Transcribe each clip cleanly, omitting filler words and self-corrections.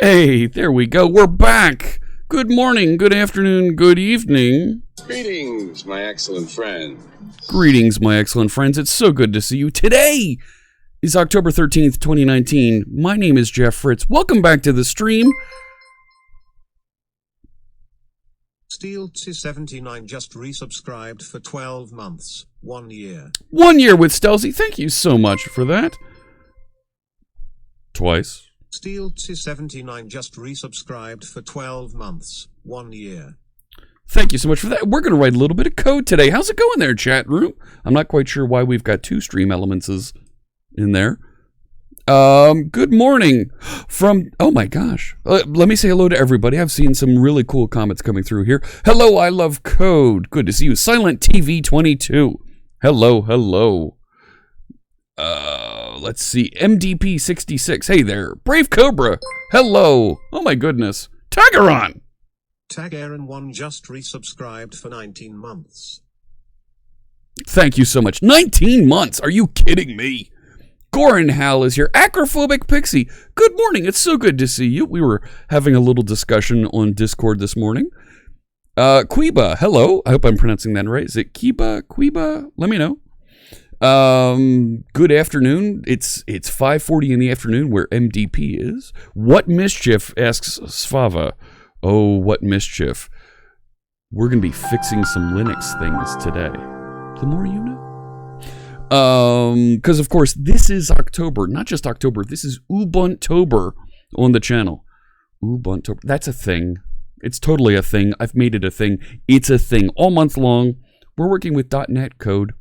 Hey, there we go. We're back. Good morning, good afternoon, good evening. Greetings, my excellent friend. Greetings, my excellent friends. It's so good to see you. Today is October 13th, 2019. My name is Jeff Fritz. Welcome back to the stream. Steel279 just resubscribed for 12 months. 1 year. 1 year with Stelzy. Thank you so much for that. Twice. Steel279 just resubscribed for 12 months. 1 year. Thank you so much for that. We're going to write a little bit of code today. How's it going there, chat room? I'm not quite sure why we've got two stream elements in there. Good morning from, oh my gosh. Let me say hello to everybody. I've seen some really cool comments coming through here. Hello, I love code. Good to see you. Silent TV 22. Hello, hello. Let's see. MDP 66. Hey there. Brave Cobra. Hello. Oh my goodness. Tagaron. Tagaron1 just resubscribed for 19 months. Thank you so much. 19 months. Are you kidding me? Goran Hal is here. Acrophobic Pixie. Good morning. It's so good to see you. We were having a little discussion on Discord this morning. Quiba. Hello. I hope I'm pronouncing that right. Is it Kiba? Quiba? Let me know. Good afternoon. It's 5:40 in the afternoon where MDP is. What mischief? Asks Svava. Oh, what mischief. We're going to be fixing some Linux things today. The more you know. Because of course this is October, not just October. This is Ubuntober on the channel. Ubuntober. That's a thing. It's totally a thing. I've made it a thing. It's a thing all month long. We're working with .NET code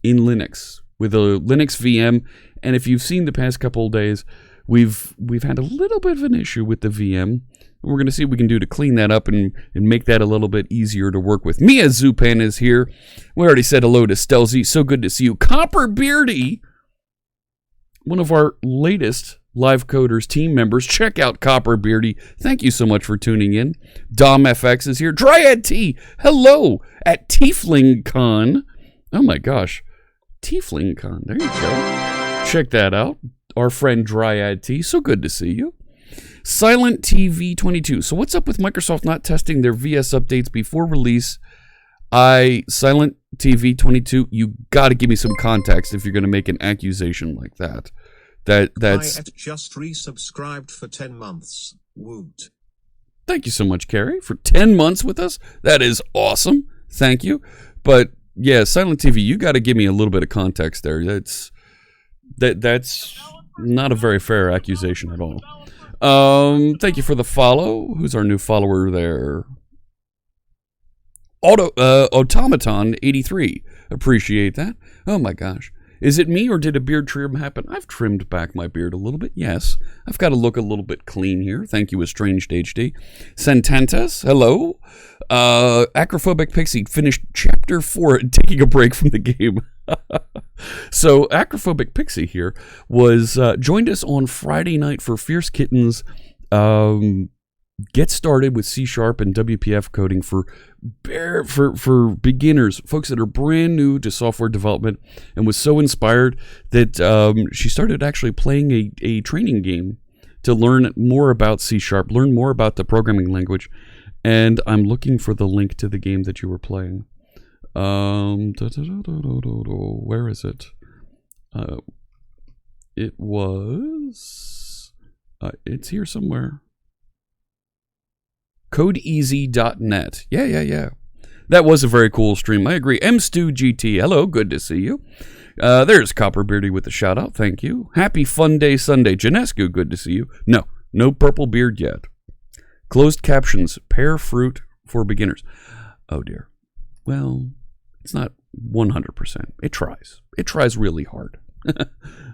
in Linux with a Linux VM, and if you've seen the past couple of days, we've had a little bit of an issue with the VM. We're going to see what we can do to clean that up and make that a little bit easier to work with. Mia Zupan is here. We already said hello to Stelzy. So good to see you. Copper Beardy, one of our latest Live Coders team members. Check out Copper Beardy. Thank you so much for tuning in. Dom FX is here. Dryad T, hello at Tiefling Con. Oh my gosh. Tiefling Con. There you go. Check that out. Our friend Dryad T. So good to see you. Silent TV 22. So what's up with Microsoft not testing their VS updates before release? Silent TV 22, you got to give me some context if you're going to make an accusation like that. That's just resubscribed for 10 months. Woot. Thank you so much, Carrie, for 10 months with us. That is awesome. Thank you. But yeah, Silent TV, you got to give me a little bit of context there. That's not a very fair accusation at all. Thank you for the follow. Who's our new follower there? Automaton 83. Appreciate that. Oh my gosh. Is it me or did a beard trim happen? I've trimmed back my beard a little bit. Yes. I've got to look a little bit clean here. Thank you, Estranged HD. Sentantas, hello. Acrophobic Pixie finished chapter 4 and taking a break from the game. So Acrophobic Pixie here was joined us on Friday night for Fierce Kittens Get Started with C# and WPF coding for beginners, folks that are brand new to software development, and was so inspired that she started actually playing a training game to learn more about C#, learn more about the programming language, and I'm looking for the link to the game that you were playing. Where is it? It was... it's here somewhere. Codeeasy.net. Yeah. That was a very cool stream. I agree. MStewGT. Hello, good to see you. There's Copperbeardy with the shout out. Thank you. Happy Fun Day Sunday. Janescu, good to see you. No purple beard yet. Closed captions. Pear fruit for beginners. Oh dear. Well, it's not 100%. It tries. It tries really hard.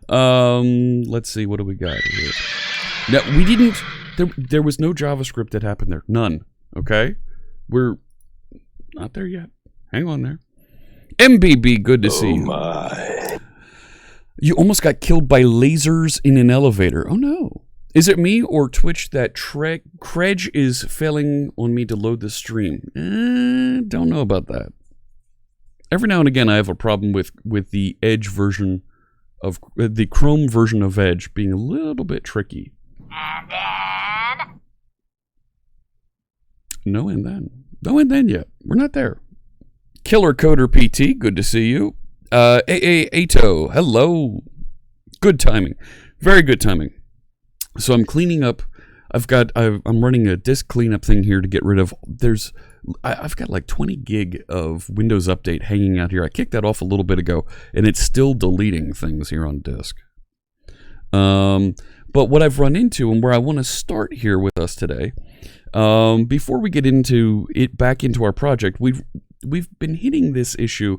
Let's see. What do we got here? No, we didn't. There was no JavaScript that happened there. None. Okay? We're not there yet. Hang on there. MBB, good to see you. Oh my. You almost got killed by lasers in an elevator. Oh no. Is it me or Twitch that Credge is failing on me to load the stream? Don't know about that. Every now and again I have a problem with the Edge version of the Chrome version of Edge being a little bit tricky. And then... No and then. No and then yet. We're not there. Killer Coder PT, good to see you. AA Ato, hello. Good timing. Very good timing. So I'm cleaning up. I'm running a disk cleanup thing here to get rid of. I've got like 20 gig of Windows Update hanging out here. I kicked that off a little bit ago, and it's still deleting things here on disk. But what I've run into, and where I want to start here with us today, before we get into it back into our project, we've been hitting this issue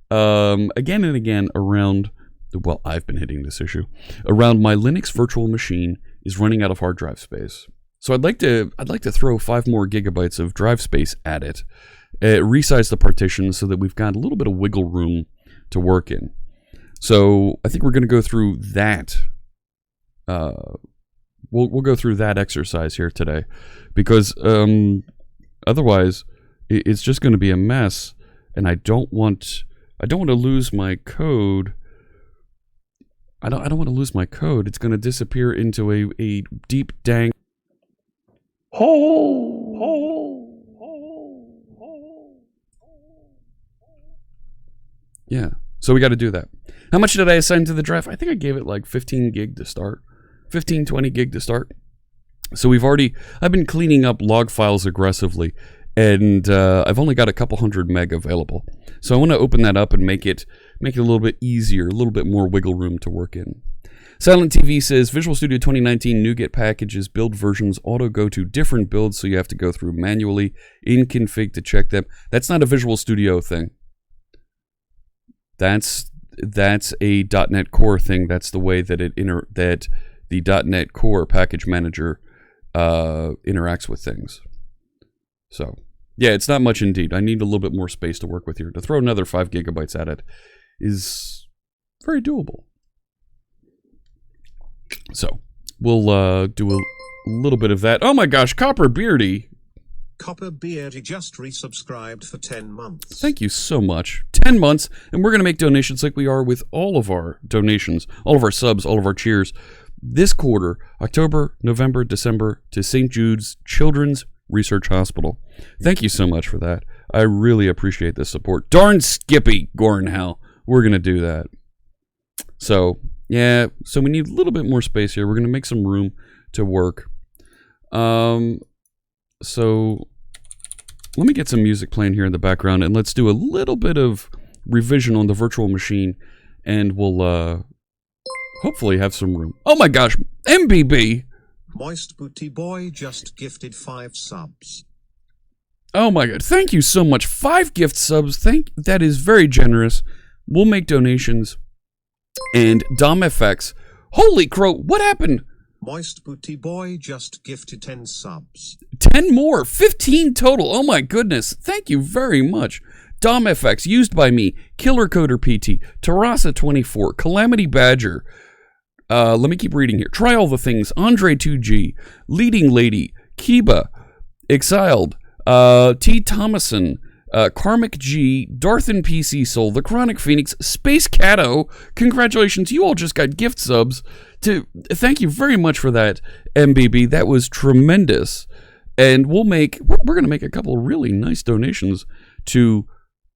again and again around. Well, I've been hitting this issue around my Linux virtual machine is running out of hard drive space. So I'd like to throw 5 more gigabytes of drive space at it, resize the partition so that we've got a little bit of wiggle room to work in. So I think we're going to go through that. We'll go through that exercise here today, because otherwise it's just going to be a mess, and I don't want to lose my code. I don't want to lose my code. It's going to disappear into a deep dank hole. Yeah. So we got to do that. How much did I assign to the drive? I think I gave it like 15 gig to start. 15, 20 gig to start. So I've been cleaning up log files aggressively, and I've only got a couple hundred meg available. So I want to open that up and make it a little bit easier, a little bit more wiggle room to work in. Silent TV says, Visual Studio 2019 NuGet packages build versions auto go to different builds, so you have to go through manually in config to check them. That's not a Visual Studio thing. That's a .NET Core thing. That's the way that that the .NET Core package manager interacts with things. So, yeah, it's not much indeed. I need a little bit more space to work with here. To throw another 5 gigabytes at it is very doable. So, we'll do a little bit of that. Oh my gosh, Copper Beardy. Copper Beardy just resubscribed for 10 months. Thank you so much. 10 months, and we're going to make donations like we are with all of our donations, all of our subs, all of our cheers. This quarter, October, November, December, to St. Jude's Children's Research Hospital. Thank you so much for that. I really appreciate this support. Darn Skippy, Gornhell. We're going to do that. So, yeah, so we need a little bit more space here. We're going to make some room to work. So let me get some music playing here in the background, and let's do a little bit of revision on the virtual machine, and we'll hopefully have some room. Oh my gosh, MBB! Moist Booty Boy just gifted 5 subs. Oh my god, thank you so much. 5 gift subs, that is very generous. We'll make donations. And DomFX, holy crow, what happened? Moist Booty Boy just gifted 10 subs. 10 more, 15 total. Oh my goodness, thank you very much. DomFX, used by me, Killer Coder PT, Tarasa24, Calamity Badger. Let me keep reading here. Try All the Things, Andre 2G, Leading Lady, Kiba, Exiled, T. Thomason, Karmic G, Darthan PC Soul, The Chronic Phoenix, Space Cato. Congratulations, you all just got gift subs. Thank you very much for that, MBB. That was tremendous. And we're going to make a couple of really nice donations to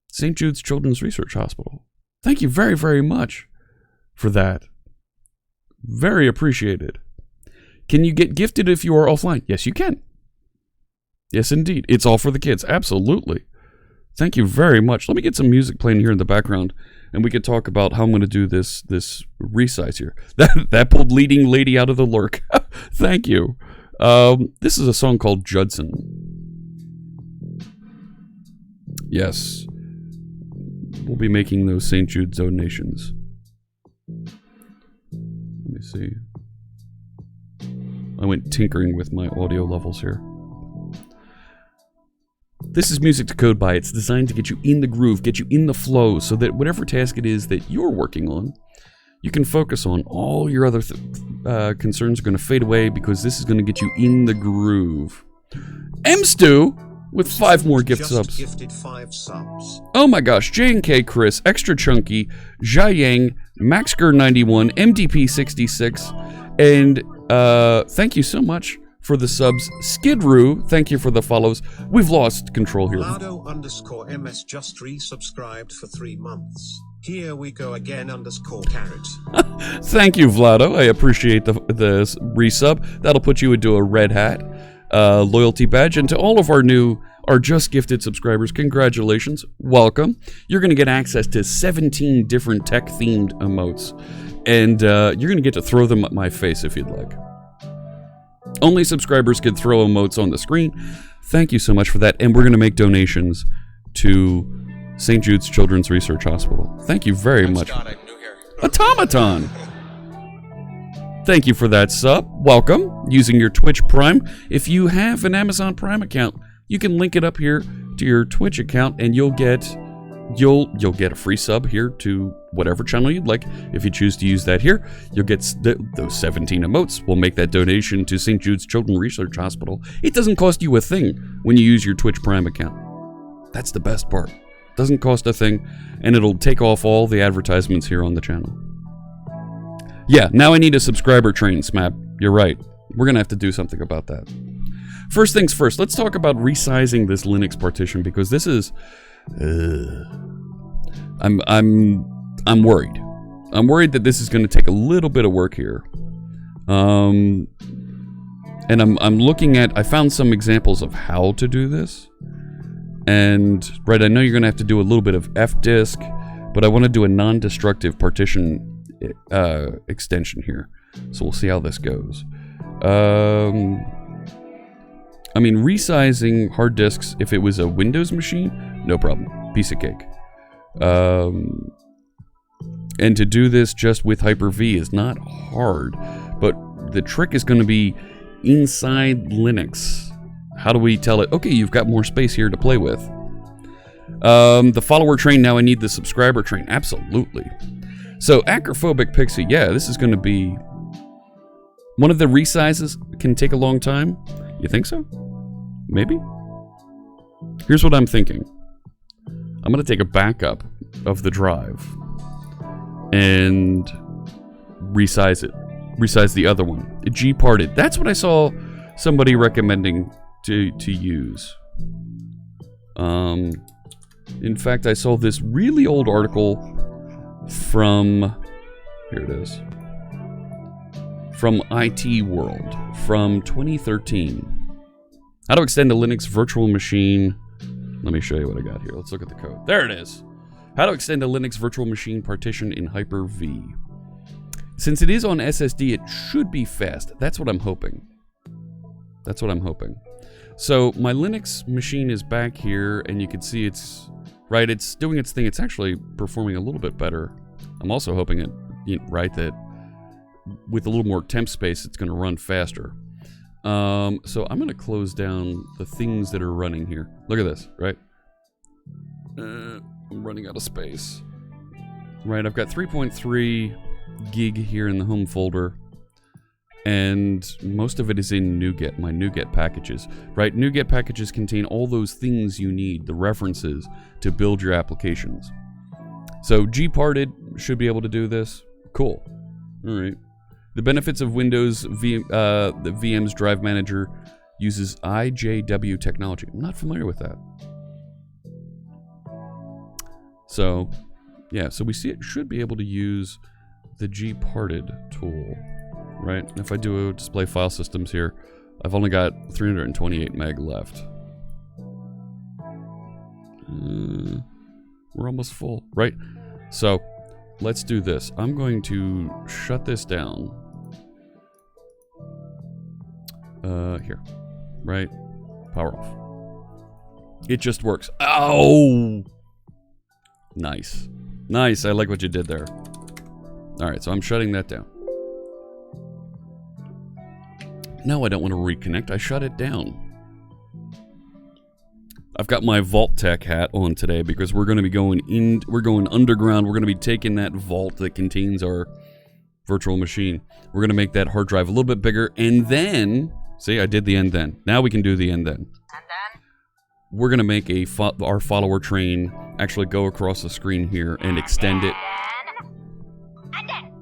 St. Jude's Children's Research Hospital. Thank you very, very much for that. Very appreciated. Can you get gifted if you are offline? Yes, you can. Yes, indeed. It's all for the kids. Absolutely. Thank you very much. Let me get some music playing here in the background, and we could talk about how I'm going to do this resize here. That pulled Leading Lady out of the lurk. Thank you. This is a song called Judson. Yes. We'll be making those St. Jude's donations. Let me see. I went tinkering with my audio levels here. This is Music to Code By. It's designed to get you in the groove, get you in the flow, so that whatever task it is that you're working on, you can focus on. All your other concerns are going to fade away, because this is going to get you in the groove. MStew with 5 more gift subs. Gifted 5 subs. Oh my gosh. J&K Chris, Extra Chunky, Jiayang, Maxger91, MDP66, and Thank you so much for the subs. Skidroo, thank you for the follows. We've lost control here. Lado_MS just resubscribed for 3 months. Here we go again _carrot. Thank you, Vlado. I appreciate the resub. That'll put you into a red hat loyalty badge. And to all of our just gifted subscribers, congratulations. Welcome. You're going to get access to 17 different tech-themed emotes. And you're going to get to throw them at my face if you'd like. Only subscribers can throw emotes on the screen. Thank you so much for that. And we're going to make donations to St. Jude's Children's Research Hospital. Thank you very much. Scott, I have new hair. Automaton! Thank you for that sub. Welcome. Using your Twitch Prime. If you have an Amazon Prime account, you can link it up here to your Twitch account and you'll get a free sub here to whatever channel you'd like. If you choose to use that here, you'll get those 17 emotes. We'll make that donation to St. Jude's Children's Research Hospital. It doesn't cost you a thing when you use your Twitch Prime account. That's the best part. Doesn't cost a thing, and it'll take off all the advertisements here on the channel. Yeah, now I need a subscriber train, Smap. You're right. We're gonna have to do something about that. First things first, let's talk about resizing this Linux partition because this is I'm worried. I'm worried that this is going to take a little bit of work here. And I'm looking at, I found some examples of how to do this. And, right, I know you're going to have to do a little bit of fdisk, but I want to do a non-destructive partition extension here. So we'll see how this goes. I mean, resizing hard disks, if it was a Windows machine, no problem. Piece of cake. And to do this just with Hyper-V is not hard, but the trick is going to be inside Linux. How do we tell it, okay, you've got more space here to play with? The follower train, now I need the subscriber train. Absolutely. So, Acrophobic Pixie, yeah, this is going to be... One of the resizes can take a long time. You think so? Maybe? Here's what I'm thinking. I'm going to take a backup of the drive and resize it. Resize the other one. G-parted. That's what I saw somebody recommending to use. In fact, I saw this really old article from... Here it is. From IT World from 2013. How to extend a Linux virtual machine. Let me show you what I got here. Let's look at the code. There it is. How to extend a Linux virtual machine partition in Hyper-V. Since it is on SSD, it should be fast. That's what I'm hoping. That's what I'm hoping. So my Linux machine is back here, and you can see it's right. It's doing its thing. It's actually performing a little bit better. I'm also hoping it, right, that with a little more temp space, it's going to run faster. So I'm going to close down the things that are running here. Look at this, right? I'm running out of space. Right, I've got 3.3 gig here in the home folder. And most of it is in NuGet, my NuGet packages. Right, NuGet packages contain all those things you need, the references to build your applications. So Gparted should be able to do this. Cool. All right. The benefits of Windows the VM's Drive Manager uses IJW technology. I'm not familiar with that. So, yeah, so we see it should be able to use the Gparted tool, right? If I do a display file systems here, I've only got 328 meg left. We're almost full, right? So, let's do this. I'm going to shut this down. Here, right? Power off. It just works. Ow! Nice. Nice, I like what you did there. Alright, so I'm shutting that down. No, I don't want to reconnect. I shut it down. I've got my Vault Tech hat on today because we're going to be going in. We're going underground. We're going to be taking that vault that contains our virtual machine. We're going to make that hard drive a little bit bigger, and then, see, I did the and then. Now we can do the and then. And then? We're going to make our follower train actually go across the screen here and extend it. And then?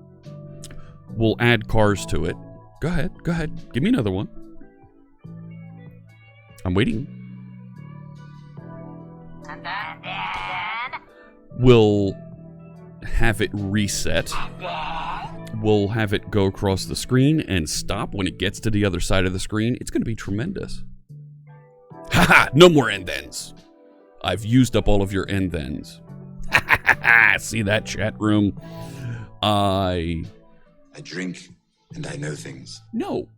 We'll add cars to it, Go ahead. Give me another one. I'm waiting. And then. We'll have it reset. We'll have it go across the screen and stop when it gets to the other side of the screen. It's going to be tremendous. Haha, no more end thens. I've used up all of your end thens. See that, chat room? I drink and I know things. No.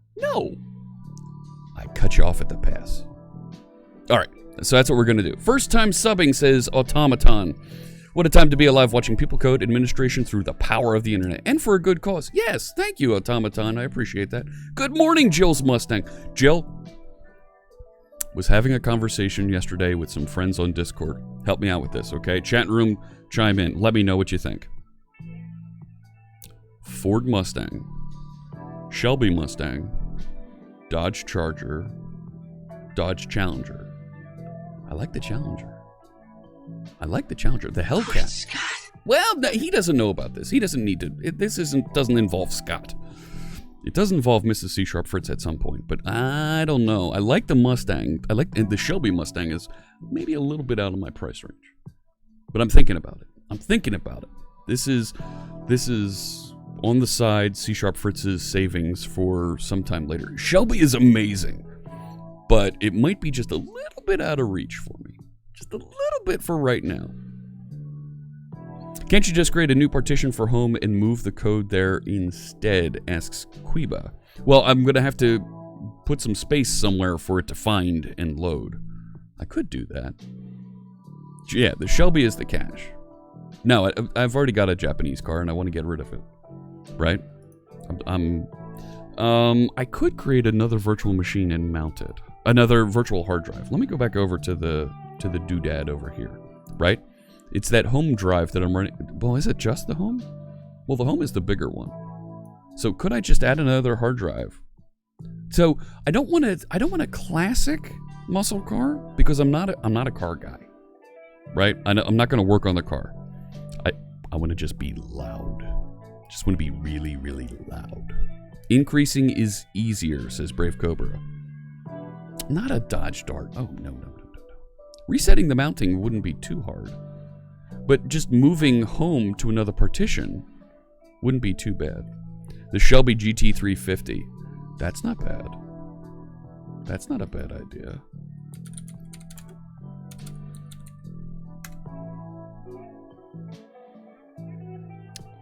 I cut you off at the pass. All right, so that's what we're going to do. First time subbing, says Automaton. What a time to be alive, watching people code administration through the power of the internet. And for a good cause. Yes, thank you, Automaton. I appreciate that. Good morning, Jill's Mustang. Jill was having a conversation yesterday with some friends on Discord. Help me out with this, okay? Chat room, chime in. Let me know what you think. Ford Mustang, Shelby Mustang, Dodge Charger, Dodge Challenger. I like the Challenger. The Hellcat. Well, no, he doesn't know about this. He doesn't need to. Doesn't involve Scott. It does involve Mrs. C Sharp Fritz at some point, but I don't know. I like the Mustang. And the Shelby Mustang is maybe a little bit out of my price range, but I'm thinking about it. This is on the side. C Sharp Fritz's savings for sometime later. Shelby is amazing, but it might be just a little bit out of reach for me. Just a little bit for right now. Can't you just create a new partition for home and move the code there instead, asks Quiba. Well, I'm going to have to put some space somewhere for it to find and load. I could do that. Yeah, the Shelby is the cash. No, I've already got a Japanese car and I want to get rid of it. Right? I could create another virtual machine and mount it. Another virtual hard drive. Let me go back over to the doodad over here. Right? It's that home drive that I'm running. Well, is it just the home? Well, the home is the bigger one. So could I just add another hard drive? So I don't want a classic muscle car because I'm not a car guy. Right? I'm not going to work on the car. I want to just be loud. Just want to be really, really loud. Increasing is easier, says Brave Cobra. Not a Dodge Dart. Oh, no. Resetting the mounting wouldn't be too hard. But just moving home to another partition wouldn't be too bad. The Shelby GT350. That's not bad. That's not a bad idea.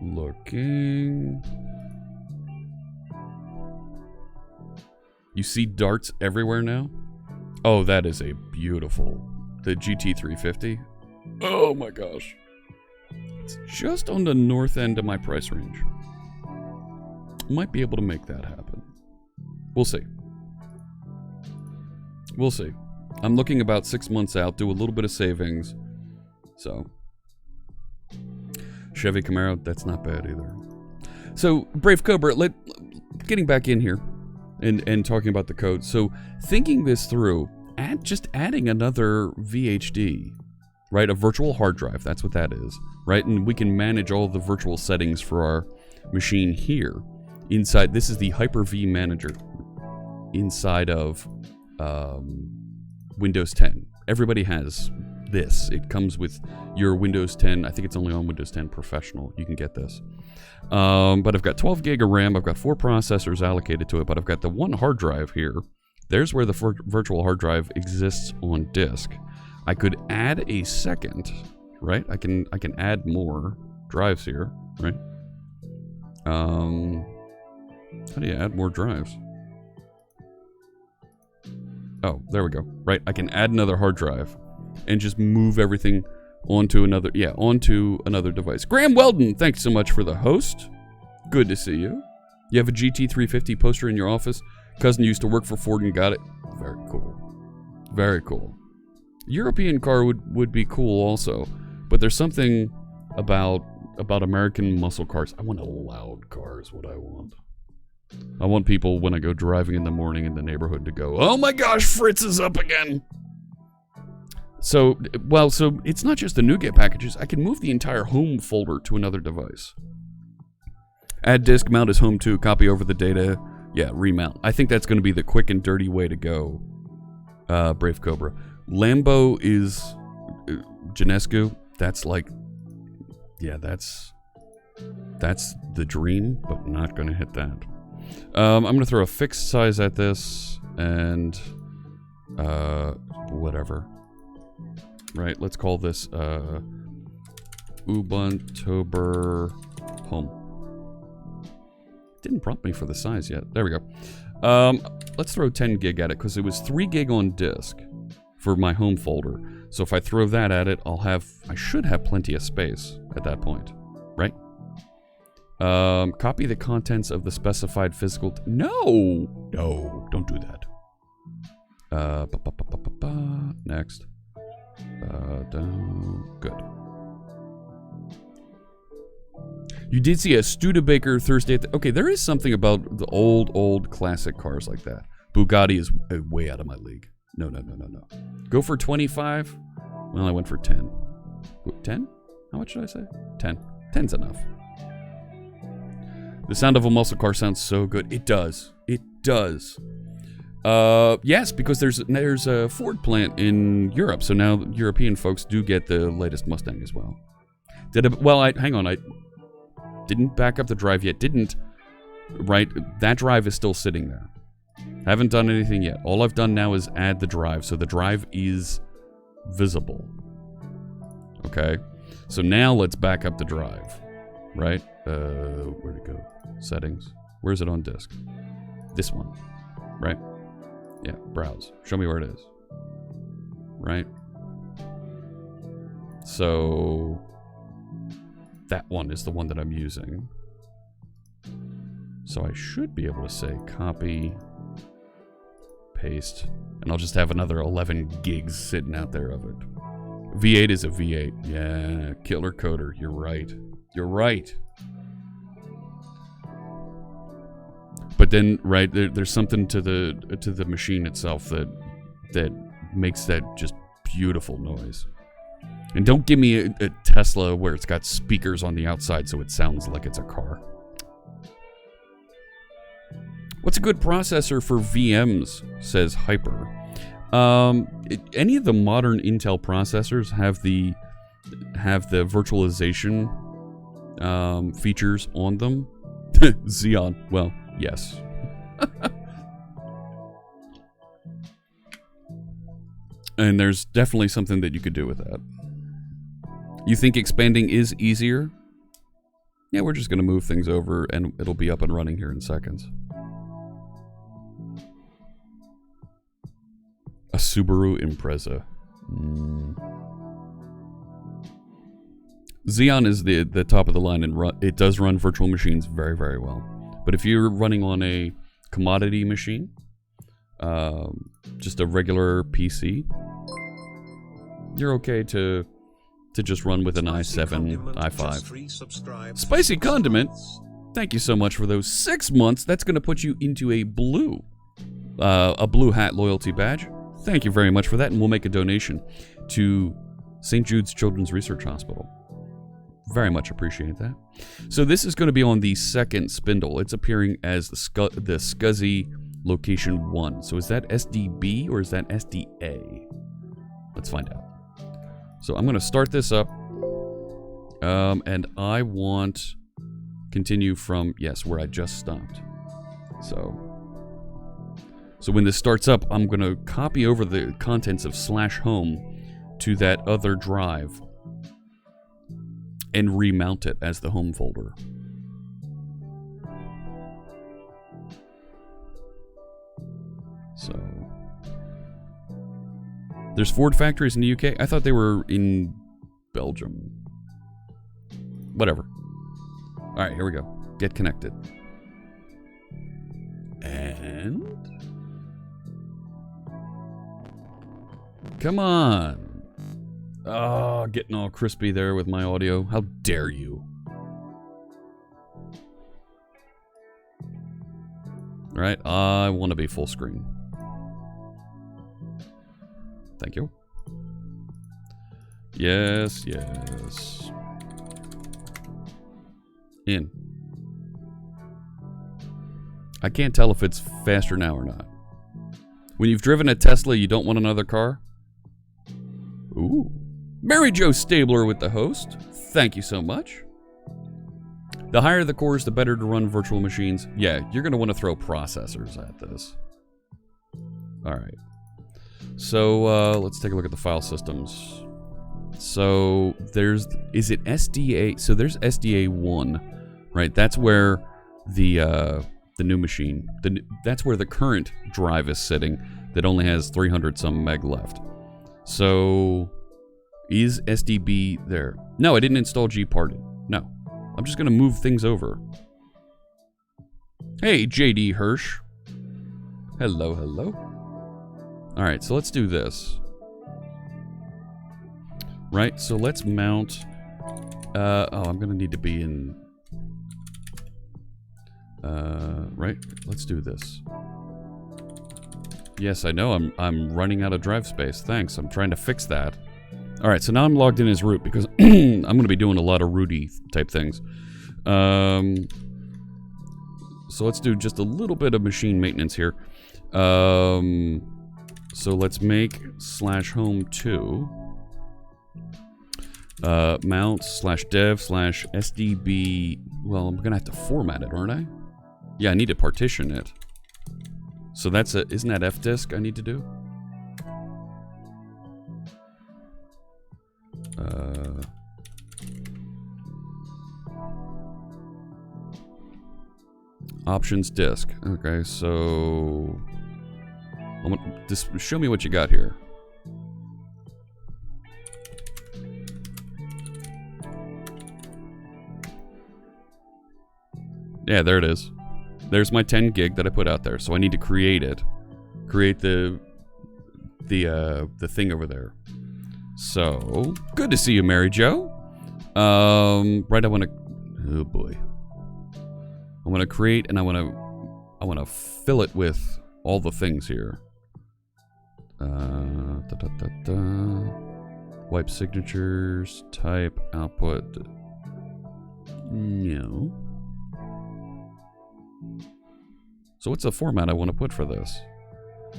Looking. You see darts everywhere now? Oh, that is a beautiful. The GT350. Oh my gosh. It's just on the north end of my price range. Might be able to make that happen. We'll see. I'm looking about 6 months out, do a little bit of savings. So. Chevy Camaro, that's not bad either. So, Brave Cobra, getting back in here and talking about the code. So, thinking this through, just adding another VHD, right? A virtual hard drive, that's what that is, right? And we can manage all the virtual settings for our machine here. Inside, this is the Hyper-V manager inside of Windows 10. Everybody has this. It comes with your Windows 10. I think it's only on Windows 10 Professional. You can get this. But I've got 12 gig of RAM. I've got 4 processors allocated to it, but I've got the one hard drive here. There's where the virtual hard drive exists on disk. I could add a second, right? I can add more drives here, right? How do you add more drives? Oh, there we go. Right, I can add another hard drive and just move everything onto another device. Graham Weldon, thanks so much for the host. Good to see you. You have a GT350 poster in your office. Cousin used to work for Ford and got it. Very cool. Very cool. European car would be cool also, but there's something about American muscle cars. I want a loud car is what I want. I want people when I go driving in the morning in the neighborhood to go, oh my gosh, Fritz is up again. So it's not just the NuGet packages. I can move the entire home folder to another device. Add disk, mount as home to, copy over the data Yeah, remount. I think that's going to be the quick and dirty way to go. Brave Cobra. Lambo is Genescu. That's like, yeah, that's the dream, but not going to hit that. I'm going to throw a fixed size at this and whatever. Right, let's call this Ubuntober home. Didn't prompt me for the size yet. There we go. Let's throw 10 gig at it because it was 3 gig on disk for my home folder. So if I throw that at it, I should have plenty of space at that point, right? Copy the contents of the specified physical. No, don't do that. Next. Good. You did see a Studebaker Thursday. Okay, there is something about the old classic cars like that. Bugatti is way out of my league. No. Go for 25. Well, I went for 10. 10? How much did I say? 10. 10's enough. The sound of a muscle car sounds so good. It does. It does. Yes, because there's a Ford plant in Europe, so now European folks do get the latest Mustang as well. Hang on, I didn't back up the drive yet. Right? That drive is still sitting there. Haven't done anything yet. All I've done now is add the drive, so the drive is visible. Okay? So now let's back up the drive. Right? Where'd it go? Settings. Where's it on disk? This one. Right? Yeah, browse. Show me where it is. Right? So that one is the one that I'm using. So I should be able to say copy, paste, and I'll just have another 11 gigs sitting out there of it. V8 is a V8. Yeah, killer coder. You're right. You're right. But then, right, there's something to the machine itself that makes that just beautiful noise. And don't give me a Tesla where it's got speakers on the outside so it sounds like it's a car. What's a good processor for VMs, says Hyper. Any of the modern Intel processors have the virtualization features on them. Xeon, well, yes. And there's definitely something that you could do with that. You think expanding is easier? Yeah, we're just going to move things over and it'll be up and running here in seconds. A Subaru Impreza. Xeon is the top of the line, and it does run virtual machines very, very well. But if you're running on a commodity machine, just a regular PC, you're okay to just run with an i7, i5. Spicy Condiment, thank you so much for those 6 months. That's going to put you into a blue hat loyalty badge. Thank you very much for that, and we'll make a donation to St. Jude's Children's Research Hospital. Very much appreciate that. So this is going to be on the second spindle. It's appearing as the SCSI location 1. So is that SDB or is that SDA? Let's find out. So I'm going to start this up. And I want continue from, yes, where I just stopped. So when this starts up, I'm going to copy over the contents of /home to that other drive and remount it as the home folder. So there's Ford factories in the UK. I thought they were in Belgium. Whatever. All right, here we go. Get connected. And come on. Oh, getting all crispy there with my audio. How dare you? All right, I want to be full screen. Thank you. Yes, yes. In. I can't tell if it's faster now or not. When you've driven a Tesla, you don't want another car? Ooh. Mary Jo Stabler with the host. Thank you so much. The higher the cores, the better to run virtual machines. Yeah, you're going to want to throw processors at this. All right. So let's take a look at the file systems. So is it SDA? So there's SDA 1, right? That's where the new machine, that's where the current drive is sitting that only has 300 some meg left. So is SDB there? No, I didn't install gparted. No. I'm just going to move things over. Hey, JD Hirsch. Hello, hello. All right, so let's do this. Right, so let's mount... I'm going to need to be in... right, let's do this. Yes, I know, I'm running out of drive space. Thanks, I'm trying to fix that. All right, so now I'm logged in as root because I'm going to be doing a lot of rooty type things. So let's do just a little bit of machine maintenance here. So let's make /home2 mount /dev/sdb. Well, I'm going to have to format it, aren't I? Yeah, I need to partition it. So that's isn't that fdisk I need to do? Options disk. Okay, so just show me what you got here. Yeah, there it is. There's my 10 gig that I put out there. So I need to create it. Create the thing over there. So, good to see you, Mary Jo. Right, I want to... Oh, boy. I want to create, and I want to fill it with all the things here. Wipe signatures, type, output. No. So what's the format I want to put for this?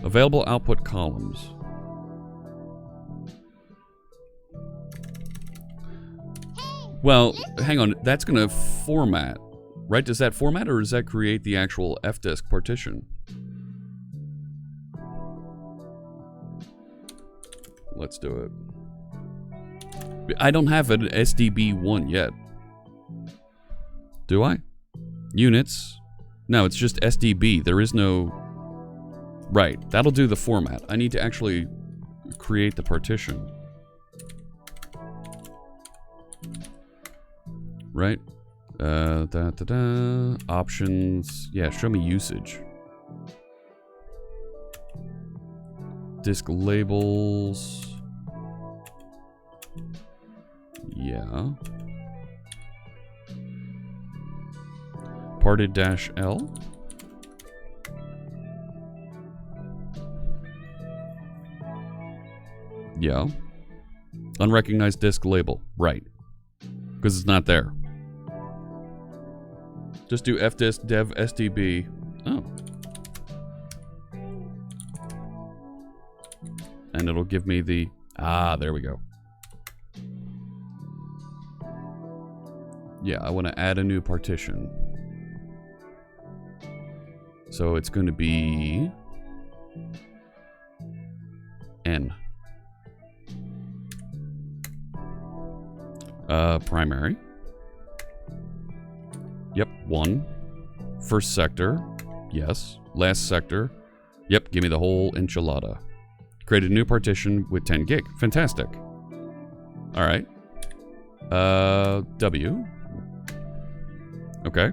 Available output columns. Well, hang on. That's going to format, right? Does that format or does that create the actual fdisk partition? Let's do it. I don't have an SDB1 yet. Do I? Units. No, it's just SDB. There is no... Right. That'll do the format. I need to actually create the partition. Right? Options. Yeah, show me usage. Disk labels. Yeah. Parted-L. Yeah. Unrecognized disk label. Right. Because it's not there. Just do fdisk dev sdb. Oh. And it'll give me the... Ah, there we go. Yeah, I want to add a new partition. So it's going to be... N. Primary. Yep, 1. First sector. Yes. Last sector. Yep, give me the whole enchilada. Create a new partition with 10 gig. Fantastic. Alright. W. Okay.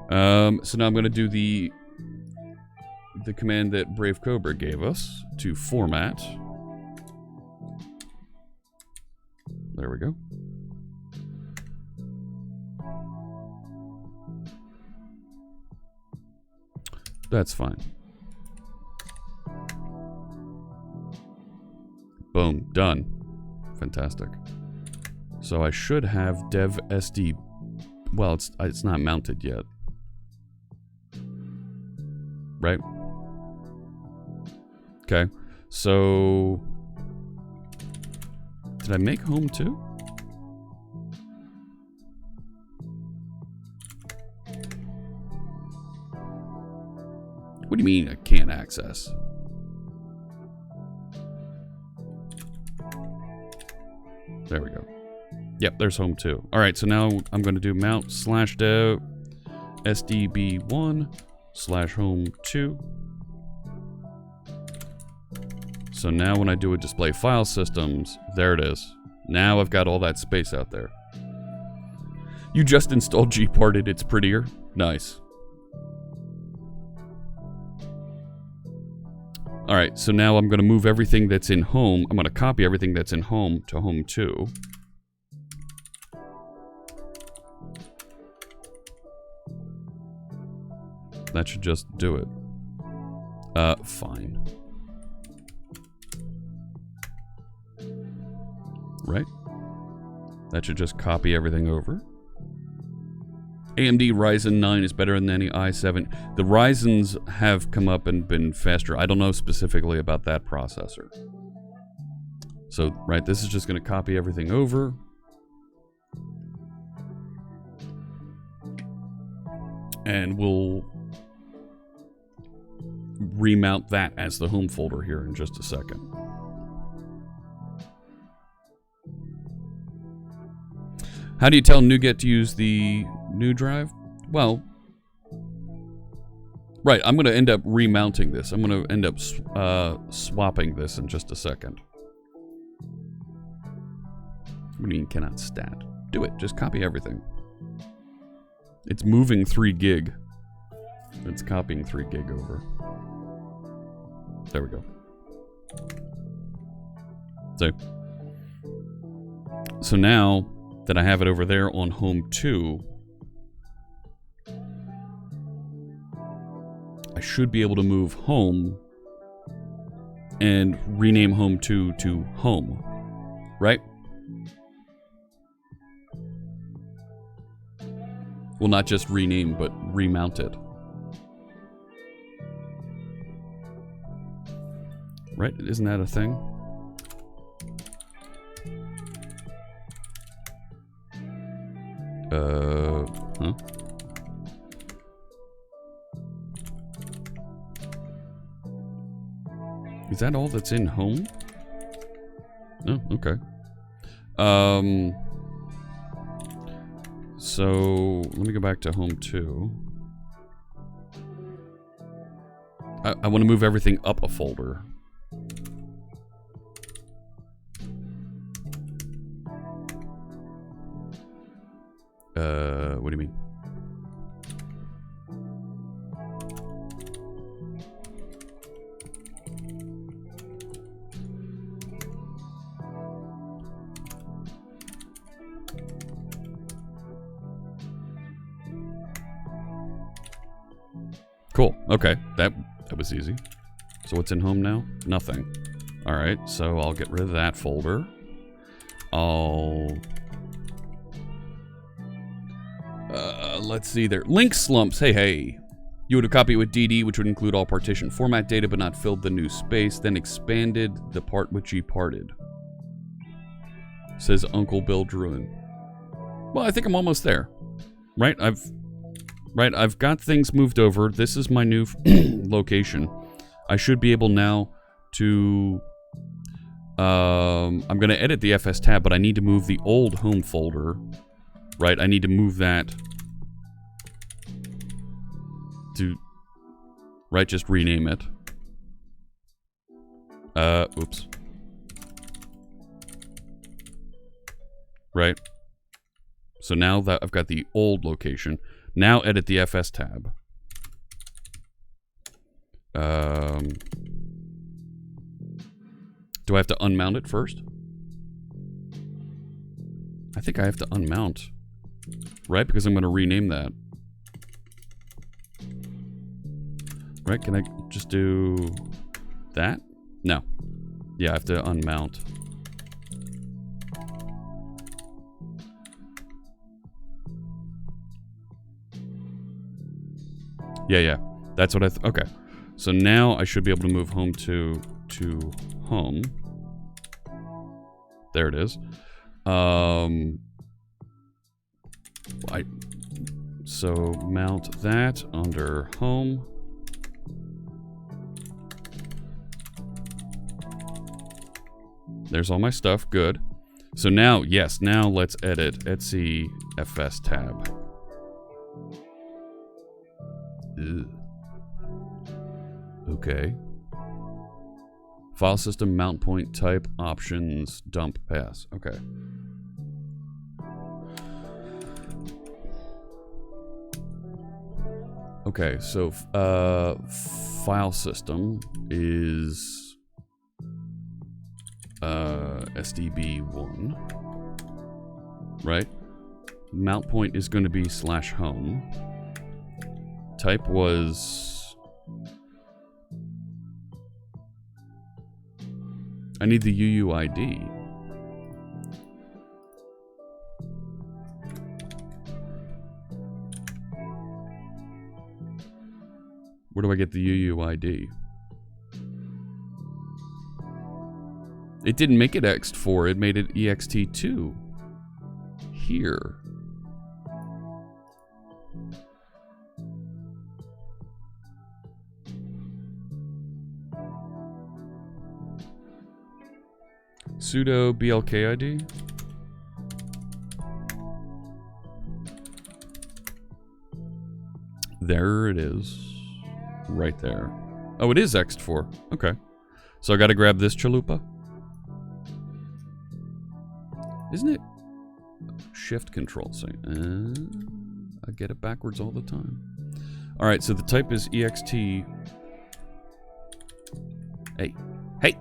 So now I'm going to do the command that Brave Cobra gave us to format. There we go. That's fine. Boom, done. Fantastic. So I should have dev SD. Well, it's not mounted yet. right? Okay, so did I make home too? What do you mean I can't access? There we go. Yep, there's home too. All right, so now I'm going to do mount /dev sdb1 /home2. So now when I do a display file systems, there it is. Now I've got all that space out there. You just installed gparted, it's prettier. Nice. All right, so now I'm going to move everything that's in home. I'm going to copy everything that's in home to home 2. That should just do it. Fine. Right? That should just copy everything over. AMD Ryzen 9 is better than any i7. The Ryzens have come up and been faster. I don't know specifically about that processor. So, right, this is just going to copy everything over. And we'll remount that as the home folder here in just a second. How do you tell NuGet to use the new drive? Well, right, I'm going to end up remounting this. I'm going to end up swapping this in just a second. What do you mean cannot stat? Do it. Just copy everything. It's moving 3 gig. It's copying 3 gig over. There we go. So now that I have it over there on home 2, I should be able to move home and rename home 2 to home, right? Well, not just rename, but remount it. Right? Isn't that a thing? Huh? Is that all that's in home? Oh, okay. So let me go back to home 2. I want to move everything up a folder. What do you mean? Cool. Okay, that was easy. So what's in home now? Nothing. All right, so I'll get rid of that folder. Let's see there. Link slumps. Hey. You would have copied it with DD, which would include all partition format data, but not filled the new space, then expanded the part which you parted. Says Uncle Bill Druin. Well, I think I'm almost there. Right? I've got things moved over. This is my new location. I should be able now to... I'm going to edit the FS tab, but I need to move the old home folder. Right? I need to move that to... Right? Just rename it. Oops. Right? So now that I've got the old location... Now edit the FS tab. Do I have to unmount it first? I think I have to unmount. Right? Because I'm going to rename that. Right? Can I just do that? No. Yeah, I have to unmount. Yeah. That's what I... Okay. So now I should be able to move home to home. There it is. So mount that under home. There's all my stuff. Good. So now, yes, now let's edit Etsy FS tab. Ugh. Okay. File system, mount point, type, options, dump, pass. Okay. Okay, so file system is SDB1, right? Mount point is going to be /home. Type was... I need the UUID. Where do I get the UUID? It didn't make it ext4, it made it ext2. Here. Sudo blkid. There it is. Right there. Oh, it is ext4. Okay. So I gotta grab this chalupa. Isn't it? Shift control. Say, I get it backwards all the time. Alright, so the type is ext. Hey. Hey!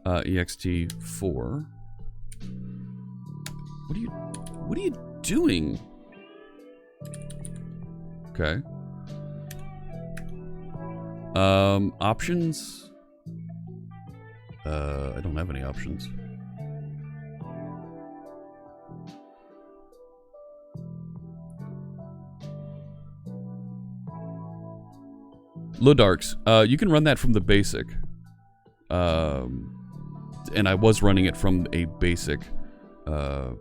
ext4. What are you doing? Okay. Options? I don't have any options. Lodarks. You can run that from the basic. And I was running it from a basic Azure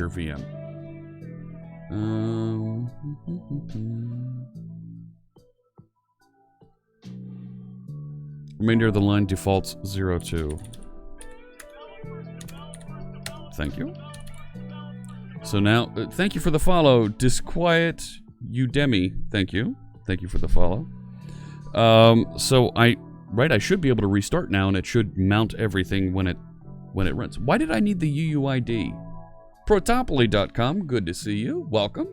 VM. Remainder of the line defaults 02. Thank you. So now, thank you for the follow, Disquiet Udemy. Thank you. Thank you for the follow. So I should be able to restart now, and it should mount everything when it runs. Why did I need the UUID? Protopoly.com, good to see you. Welcome.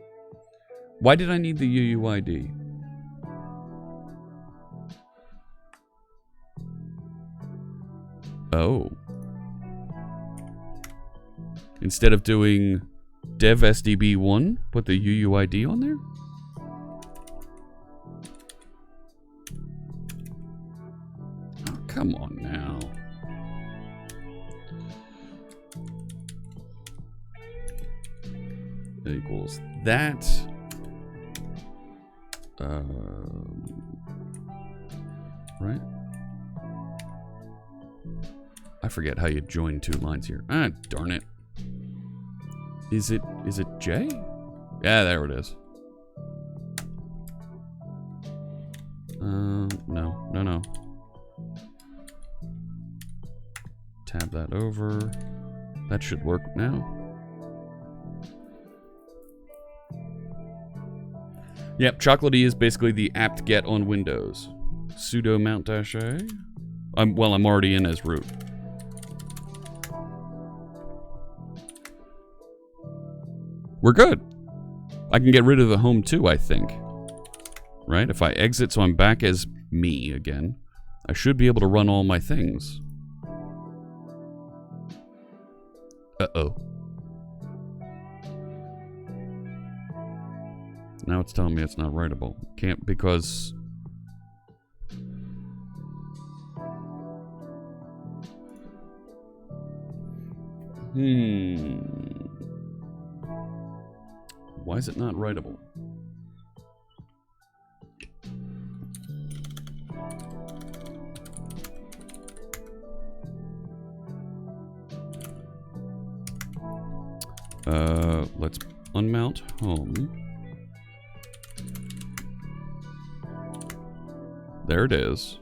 Why did I need the UUID? Oh. Instead of doing dev SDB1, put the UUID on there? Oh, come on now. Equals that. Right? I forget how you join two lines here. Ah, darn it. Is it J? Yeah, there it is. No. Tab that over. That should work now. Yep, Chocolatey is basically the apt-get on Windows. Sudo mount-a. I'm already in as root. We're good. I can get rid of the home too, I think. Right? If I exit so I'm back as me again, I should be able to run all my things. Uh-oh. Now it's telling me it's not writable. Can't because... Why is it not writable? Let's unmount home. There it is.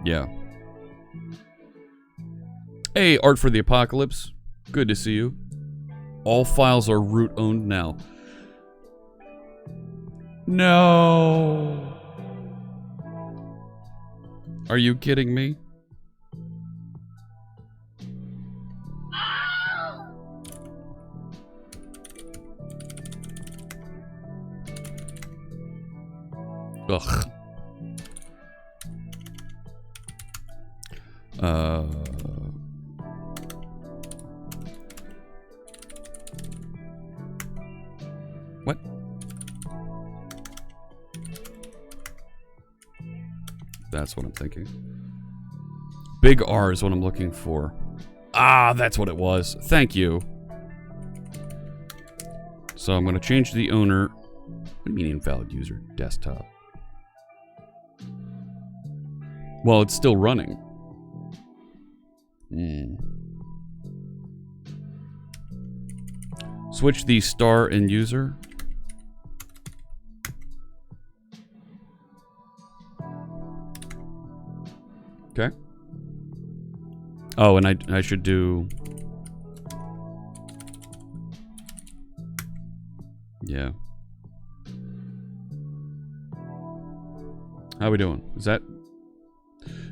Yeah. Hey, Art for the Apocalypse. Good to see you. All files are root owned now. No. Are you kidding me? Ugh. What? That's what I'm thinking. Big R is what I'm looking for. Ah, that's what it was. Thank you. So I'm going to change the owner. What do you mean invalid user? Desktop. Well, it's still running. Switch the star and user. Okay. Oh, and I should do... Yeah. How we doing? Is that...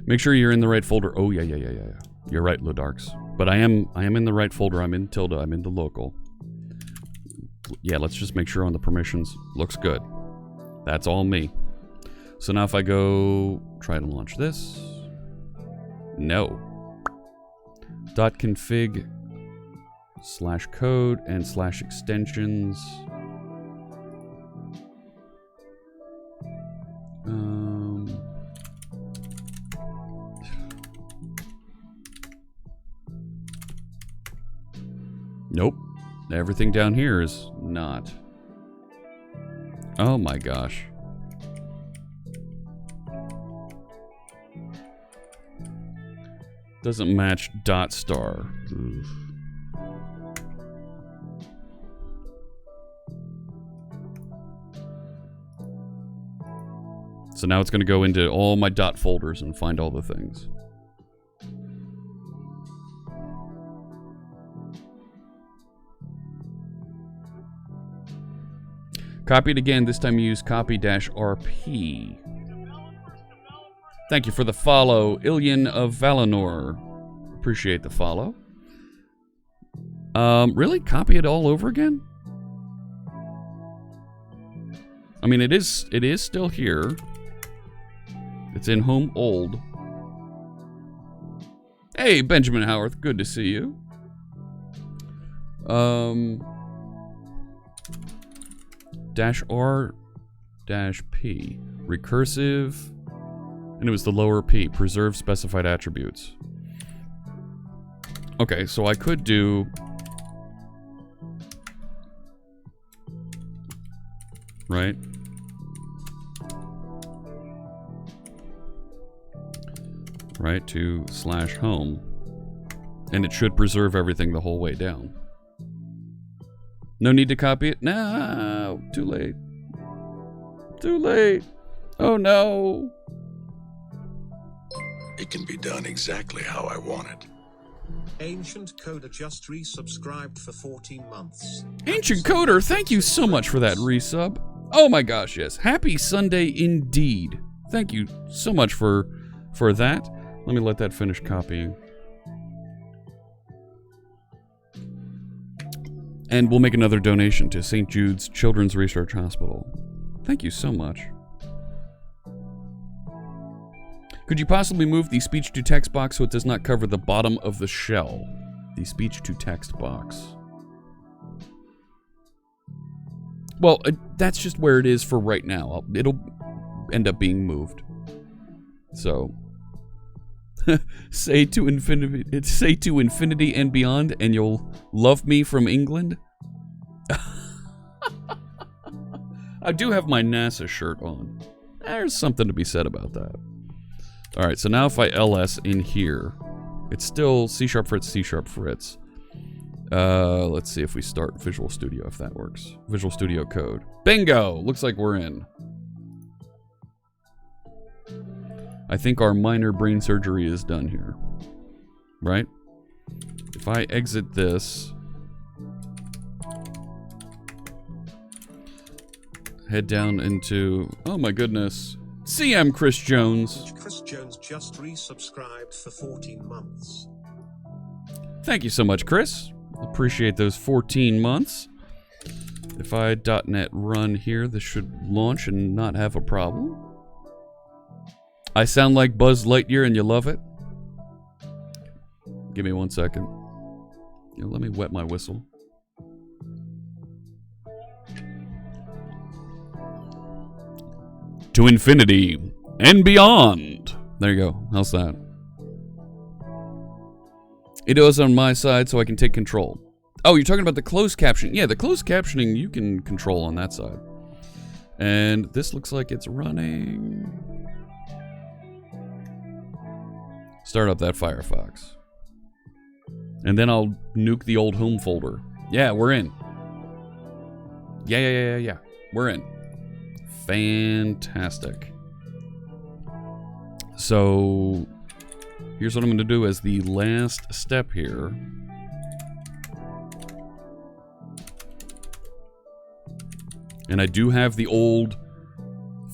Make sure you're in the right folder. Oh, yeah. You're right, Lodarks. But I am in the right folder. I'm in Tilda. I'm in the local. Yeah, let's just make sure on the permissions. Looks good. That's all me. So now if I go try to launch this. No. .config /code and /extensions. Nope. Everything down here is not. Oh my gosh. Doesn't match .star. Oof. So now it's going to go into all my dot folders and find all the things. Copy it again. This time you use copy-RP. Thank you for the follow, Ilian of Valinor. Appreciate the follow. Really? Copy it all over again? I mean, it is still here. It's in home old. Hey, Benjamin Howarth, good to see you. -R-P. Recursive. And it was the lower P. Preserve specified attributes. Okay, so I could do... Right? Right to /home. And it should preserve everything the whole way down. No need to copy it? No! Too late. Too late! Oh no! It can be done exactly how I want it. Ancient Coder just resubscribed for 14 months. Ancient Coder, thank you so much for that resub. Oh my gosh, yes. Happy Sunday indeed. Thank you so much for that. Let me let that finish copying. And we'll make another donation to St. Jude's Children's Research Hospital. Thank you so much. Could you possibly move the speech-to-text box so it does not cover the bottom of the shell? The speech-to-text box. Well, that's just where it is for right now. It'll end up being moved. So, Say to infinity and beyond, and you'll love me from England. I do have my NASA shirt on. There's something to be said about that. All right, so now if I ls in here, it's still C# Fritz, C# Fritz. Let's see if we start Visual Studio, if that works. Visual Studio Code. Bingo! Looks like we're in. I think our minor brain surgery is done here. Right? If I exit this, head down into, oh my goodness, CM Chris Jones. Chris Jones just resubscribed for 14 months. Thank you so much, Chris. Appreciate those 14 months. If I .NET run here, this should launch and not have a problem. I sound like Buzz Lightyear and you love it? Give me 1 second. Let me wet my whistle. To infinity and beyond. There you go. How's that? It is on my side so I can take control. Oh, you're talking about the closed captioning. Yeah, the closed captioning you can control on that side. And this looks like it's running. Start up that Firefox. And then I'll nuke the old home folder. Yeah, we're in. Yeah. We're in. Fantastic. So, here's what I'm going to do as the last step here. And I do have the old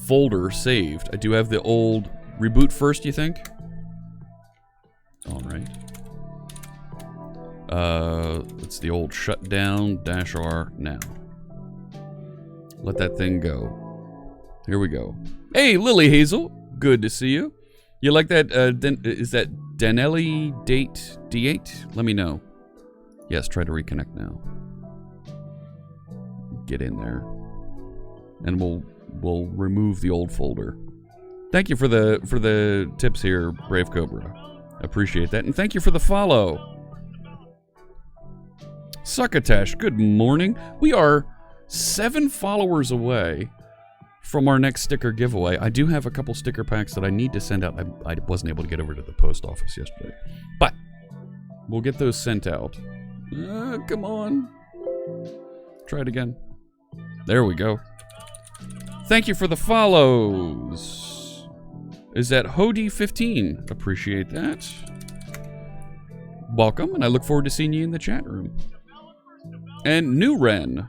folder saved. I do have the old reboot first, you think? All right. It's the old shutdown -R now. Let that thing go. Here we go. Hey, Lily Hazel. Good to see you. You like that? Is that Danelli date D8? Let me know. Yes, try to reconnect now. Get in there. And we'll remove the old folder. Thank you for the tips here, Brave Cobra. Appreciate that. And thank you for the follow. Succotash, good morning. We are 7 followers away from our next sticker giveaway. I do have a couple sticker packs that I need to send out. I wasn't able to get over to the post office yesterday. But we'll get those sent out. Come on. Try it again. There we go. Thank you for the follows. Is that Hody15? Appreciate that. Welcome, and I look forward to seeing you in the chat room. And New Ren.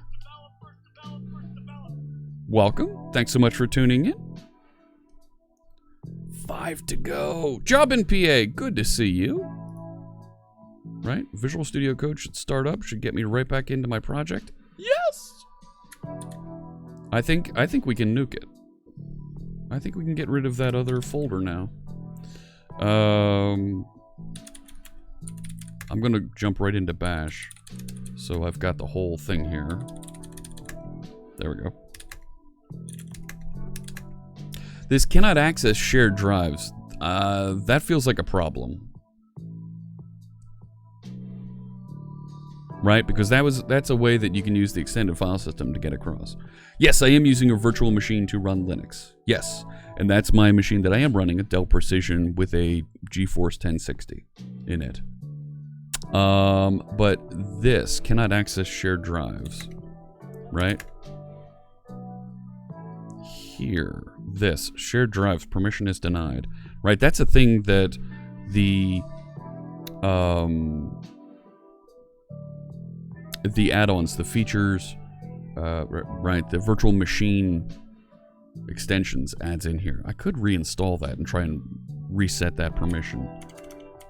Welcome. Thanks so much for tuning in. 5 to go. Job in PA. Good to see you. Right? Visual Studio Code should start up. Should get me right back into my project. Yes! I think we can nuke it. I think we can get rid of that other folder now. I'm going to jump right into Bash. So I've got the whole thing here. There we go. This cannot access shared drives. That feels like a problem. Right? Because that's a way that you can use the extended file system to get across. Yes, I am using a virtual machine to run Linux. Yes. And that's my machine that I am running, a Dell Precision with a GeForce 1060 in it. But this cannot access shared drives. Right? Here. This. Shared drives. Permission is denied. Right? That's a thing that the add-ons, the features, right, the virtual machine extensions adds in here. I could reinstall that and try and reset that permission.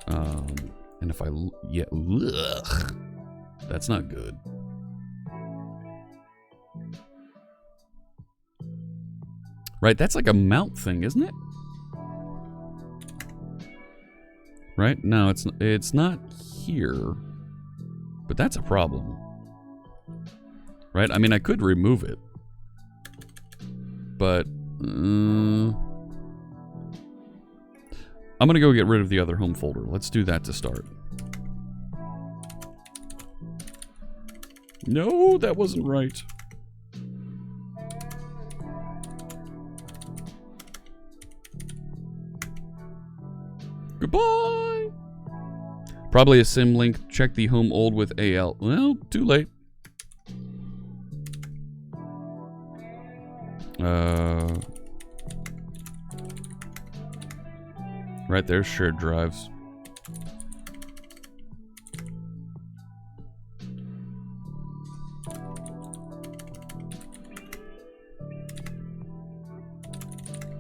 And if ugh, that's not good. Right, that's like a mount thing, isn't it? Right? No, it's not here. But that's a problem. Right? I mean, I could remove it. But I'm going to go get rid of the other home folder. Let's do that to start. No, that wasn't right. Goodbye. Probably a sim link. Check the home old with AL. Well, too late. Right there's shared drives.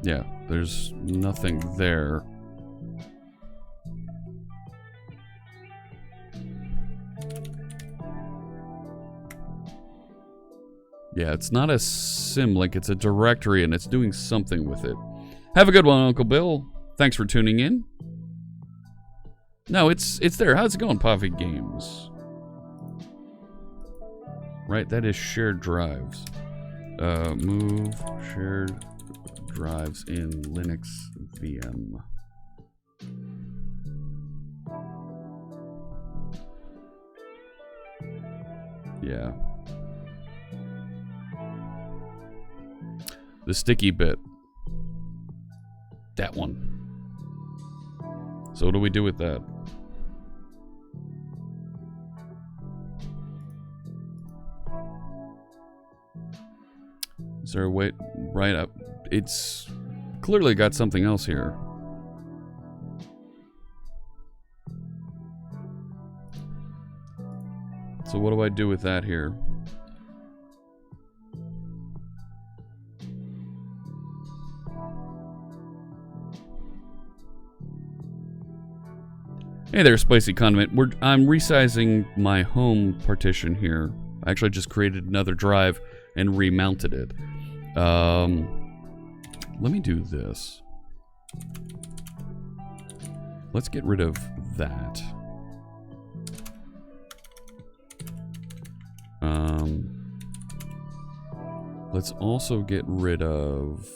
Yeah, there's nothing there. Yeah, it's not a symlink, it's a directory, and it's doing something with it. Have a good one, Uncle Bill. Thanks for tuning in. No, it's there. How's it going, Puffy Games? Right, that is shared drives. Move shared drives in Linux VM. Yeah. The sticky bit. That one. So what do we do with that? Is there a way right up? It's clearly got something else here. So what do I do with that here? Hey there, Spicy Condiment. I'm resizing my home partition here. I actually just created another drive and remounted it. Let me do this. Let's get rid of that. Let's also get rid of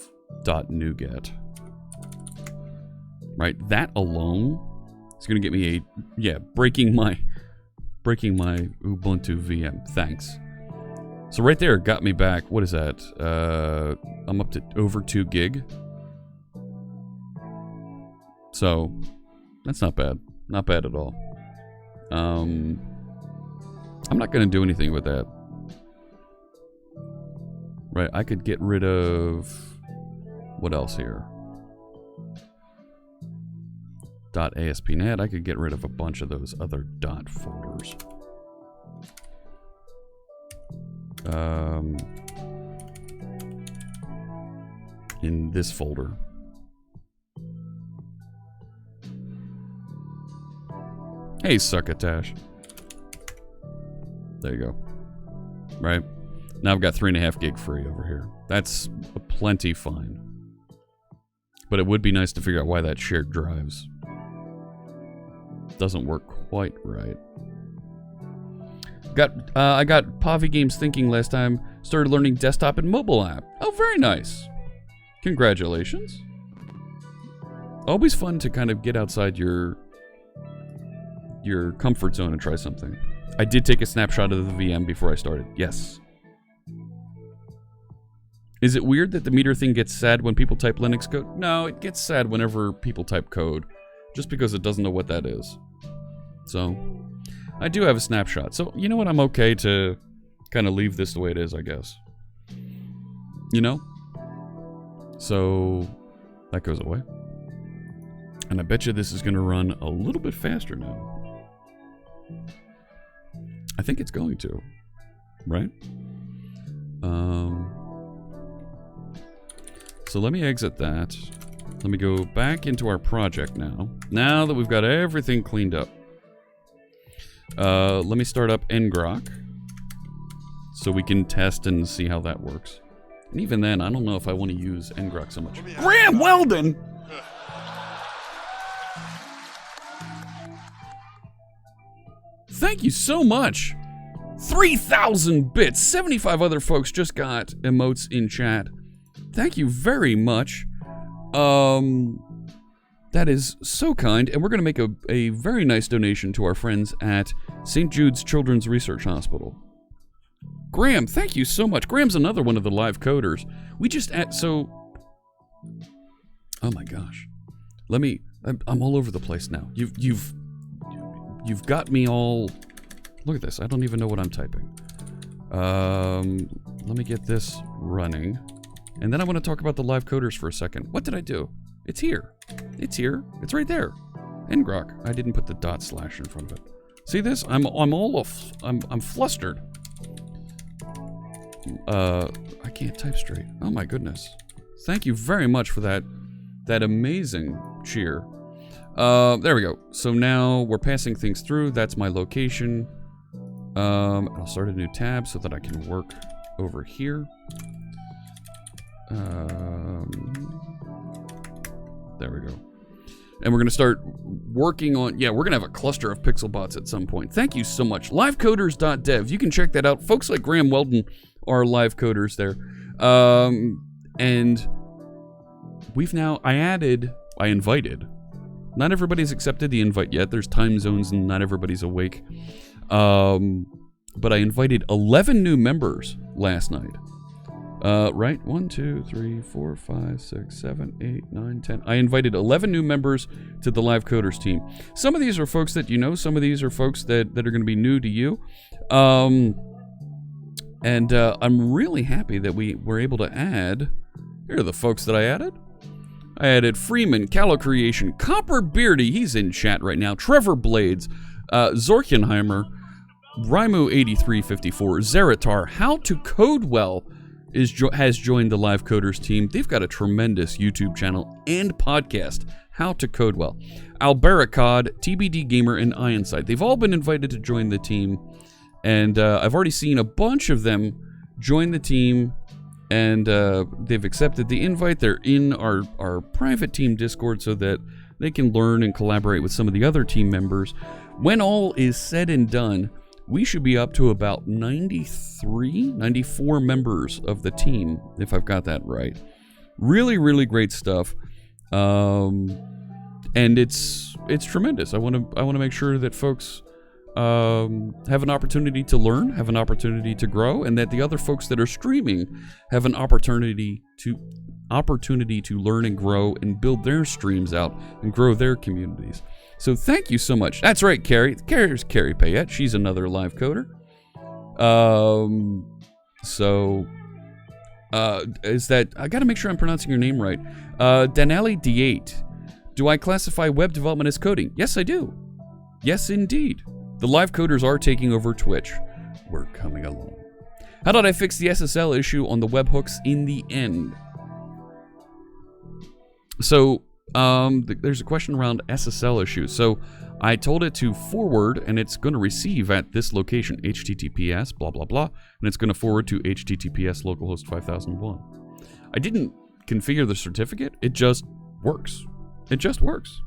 .NuGet. Right, that alone is going to get me a breaking my Ubuntu VM. Thanks. So right there got me back. What is that? I'm up to over 2 gig. So that's not bad. Not bad at all. I'm not going to do anything with that. Right, I could get rid of... What else here? .ASP.NET. I could get rid of a bunch of those other dot folders. In this folder. Hey, Succotash. There you go. Right? Now I've got 3.5 gig free over here. That's plenty fine. But it would be nice to figure out why that shared drives doesn't work quite right. I got Pavi Games Thinking last time. Started learning desktop and mobile app. Oh, very nice. Congratulations. Always fun to kind of get outside your comfort zone and try something. I did take a snapshot of the VM before I started. Yes. Is it weird that the meter thing gets sad when people type Linux code? No, it gets sad whenever people type code, just because it doesn't know what that is. So, I do have a snapshot. So, you know what? I'm okay to kind of leave this the way it is, I guess. You know? So, that goes away. And I bet you this is going to run a little bit faster now. I think it's going to. Right? So let me exit that. Let me go back into our project now. Now that we've got everything cleaned up. Let me start up ngrok. So we can test and see how that works. And even then, I don't know if I want to use ngrok so much. Graham Weldon! Thank you so much! 3,000 bits! 75 other folks just got emotes in chat. Thank you very much. That That is so kind, and we're going to make a very nice donation to our friends at St. Jude's Children's Research Hospital. Graham, thank you so much. Graham's another one of the live coders. We just oh my gosh, I'm all over the place now. You've got me all. Look at this. I don't even know what I'm typing. Let me get this running, and then I want to talk about the live coders for a second. What did I do? It's here. It's here. It's right there. Ngrok. I didn't put the / in front of it. See this? I'm flustered. I can't type straight. Oh my goodness. Thank you very much for that amazing cheer. There we go. So now we're passing things through. That's my location. I'll start a new tab so that I can work over here. There we go. And we're going to start working on, we're going to have a cluster of pixel bots at some point. Thank you so much. Livecoders.dev. You can check that out. Folks like Graham Weldon are live coders there. And I invited. Not everybody's accepted the invite yet. There's time zones and not everybody's awake. But I invited 11 new members last night. Right? 1, 2, 3, 4, 5, 6, 7, 8, 9, 10. I invited 11 new members to the Live Coders team. Some of these are folks that you know. Some of these are folks that are going to be new to you. And I'm really happy that we were able to add. Here are the folks that I added. I added Freeman, Callow Creation, Copper Beardy, he's in chat right now, Trevor Blades, Zorkenheimer, Rymu8354, Zeratar, How to Code Well has joined the Live Coders team. They've got a tremendous YouTube channel and podcast, How to Code Well. Albericod, TBD Gamer, and Ironside. They've all been invited to join the team, and I've already seen a bunch of them join the team, and they've accepted the invite. They're in our private team Discord so that they can learn and collaborate with some of the other team members. When all is said and done, we should be up to about 94 members of the team, if I've got that right. Really, really great stuff. And it's tremendous. I want to make sure that folks have an opportunity to learn, have an opportunity to grow, and that the other folks that are streaming have an opportunity to learn and grow and build their streams out and grow their communities. So thank you so much. That's right, Carrie. Carrie's Carrie Payette. She's another live coder. Is that, I got to make sure I'm pronouncing your name right. Danelli D8. Do I classify web development as coding? Yes, I do. Yes, indeed. The live coders are taking over Twitch. We're coming along. How did I fix the SSL issue on the webhooks in the end? So, there's a question around SSL issues. So, I told it to forward, and it's going to receive at this location, HTTPS, blah, blah, blah, and it's going to forward to HTTPS localhost 5001. I didn't configure the certificate. It just works. It just works.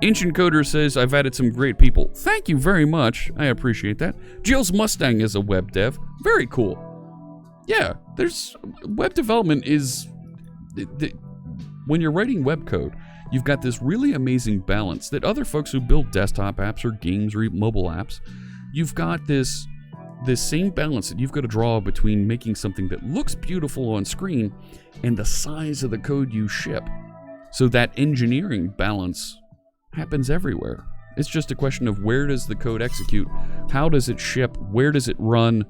Ancient Coder says, I've added some great people. Thank you very much. I appreciate that. Jill's Mustang is a web dev. Very cool. Yeah, there's web development is... When you're writing web code, you've got this really amazing balance that other folks who build desktop apps or games or mobile apps, you've got this same balance that you've got to draw between making something that looks beautiful on screen and the size of the code you ship. So that engineering balance happens everywhere. It's just a question of where does the code execute, how does it ship, where does it run,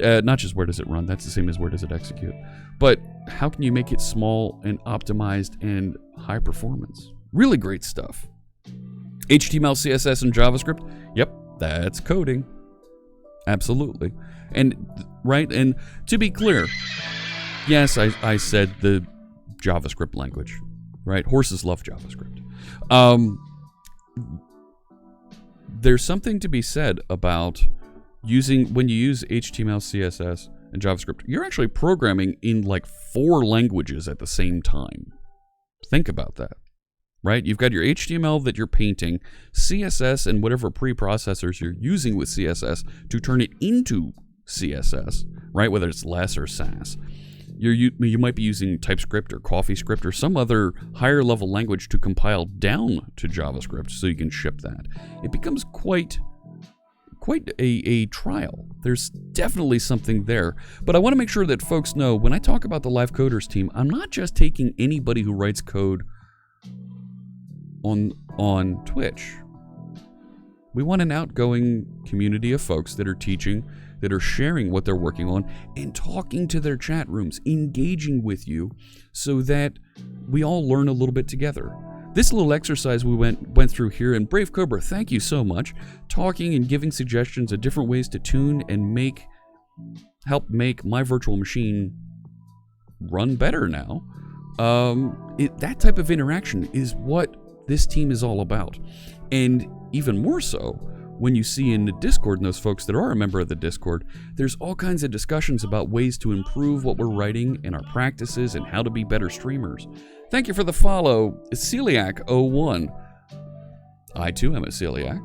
not just where does it run, that's the same as where does it execute, but how can you make it small and optimized and high performance? Really great stuff. HTML, CSS, and JavaScript, yep, that's coding. Absolutely. And, right, and to be clear, yes, I said the JavaScript language, right? Horses love JavaScript. There's something to be said about when you use HTML, CSS, and JavaScript, you're actually programming in like 4 languages at the same time. Think about that, right? You've got your HTML that you're painting, CSS, and whatever preprocessors you're using with CSS to turn it into CSS, right? Whether it's less or Sass. You might be using TypeScript or CoffeeScript or some other higher level language to compile down to JavaScript so you can ship that. It becomes quite a trial. There's definitely something there. But I want to make sure that folks know when I talk about the Live Coders team, I'm not just taking anybody who writes code on Twitch. We want an outgoing community of folks that are teaching, that are sharing what they're working on, and talking to their chat rooms, engaging with you, so that we all learn a little bit together. This little exercise we went through here, and Brave Cobra, thank you so much, talking and giving suggestions of different ways to tune and help make my virtual machine run better now. That type of interaction is what this team is all about. And even more so, when you see in the Discord, and those folks that are a member of the Discord, there's all kinds of discussions about ways to improve what we're writing and our practices and how to be better streamers. Thank you for the follow, Celiac01. I too am a celiac.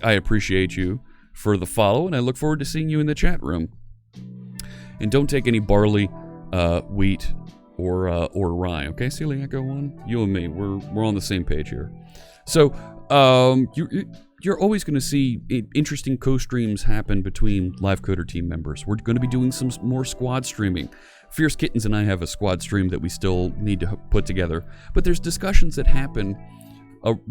I appreciate you for the follow, and I look forward to seeing you in the chat room. And don't take any barley, wheat, or rye, okay, Celiac01? You and me, we're on the same page here. So, you're always going to see interesting co-streams happen between Live Coder team members. We're going to be doing some more squad streaming. Fierce Kittens and I have a squad stream that we still need to put together. But there's discussions that happen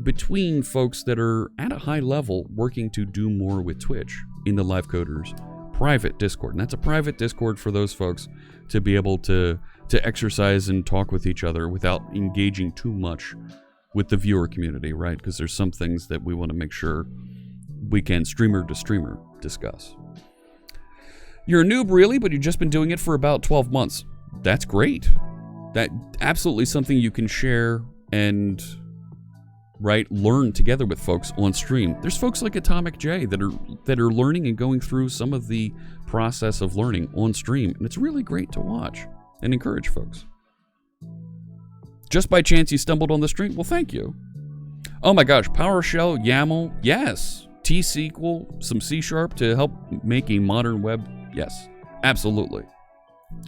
between folks that are at a high level working to do more with Twitch in the Live Coders private Discord. And that's a private Discord for those folks to be able to exercise and talk with each other without engaging too much with the viewer community, right? Because there's some things that we want to make sure we can streamer to streamer discuss. You're a noob, really, but you've just been doing it for about 12 months. That's great. That absolutely something you can share and learn together with folks on stream. There's folks like Atomic J that are learning and going through some of the process of learning on stream, and it's really great to watch and encourage folks. Just by chance you stumbled on the stream? Well, thank you. Oh my gosh, PowerShell, YAML, yes. T-SQL, some C# to help make a modern web, yes, absolutely.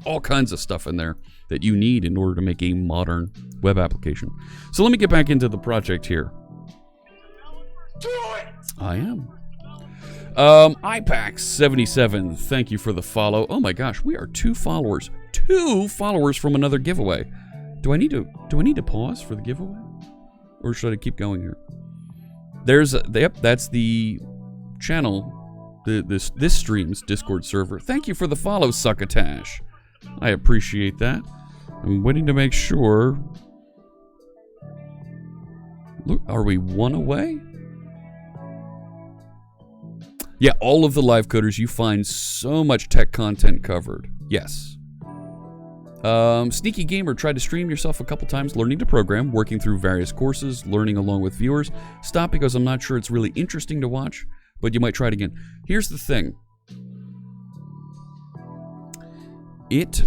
All kinds of stuff in there that you need in order to make a modern web application. So let me get back into the project here. Do it! I am. IPAX77, thank you for the follow. Oh my gosh, we are 2 followers. 2 followers from another giveaway. Do I need to pause for the giveaway? Or should I keep going here? That's the channel, this stream's Discord server. Thank you for the follow, Succotash. I appreciate that. I'm waiting to make sure. Look, are we 1 away? Yeah, all of the Live Coders, you find so much tech content covered. Yes. Sneaky Gamer tried to stream yourself a couple times, learning to program, working through various courses, learning along with viewers. Stop because I'm not sure it's really interesting to watch, but you might try it again. Here's the thing. It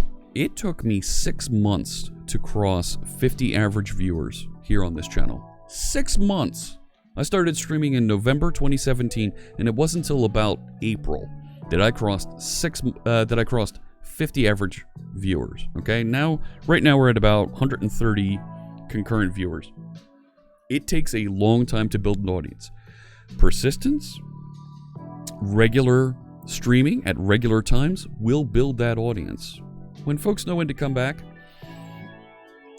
took me 6 months to cross 50 average viewers here on this channel. 6 months. I started streaming in November 2017, and it wasn't until about April that I crossed 50 average viewers. Okay, right now we're at about 130 concurrent viewers. It takes a long time to build an audience. Persistence, regular streaming at regular times will build that audience. When folks know when to come back,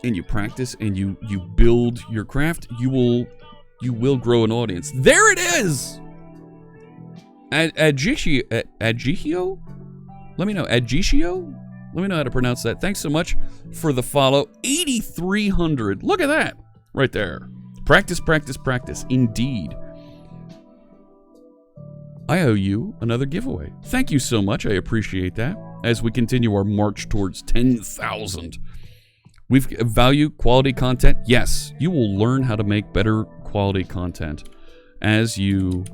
and you practice and you build your craft, you will grow an audience. There it is. Adgihio? Let me know. Adgihio? Let me know how to pronounce that. Thanks so much for the follow. 8,300. Look at that. Right there. Practice, practice, practice. Indeed. I owe you another giveaway. Thank you so much. I appreciate that. As we continue our march towards 10,000. We've value quality content. Yes, you will learn how to make better quality content as you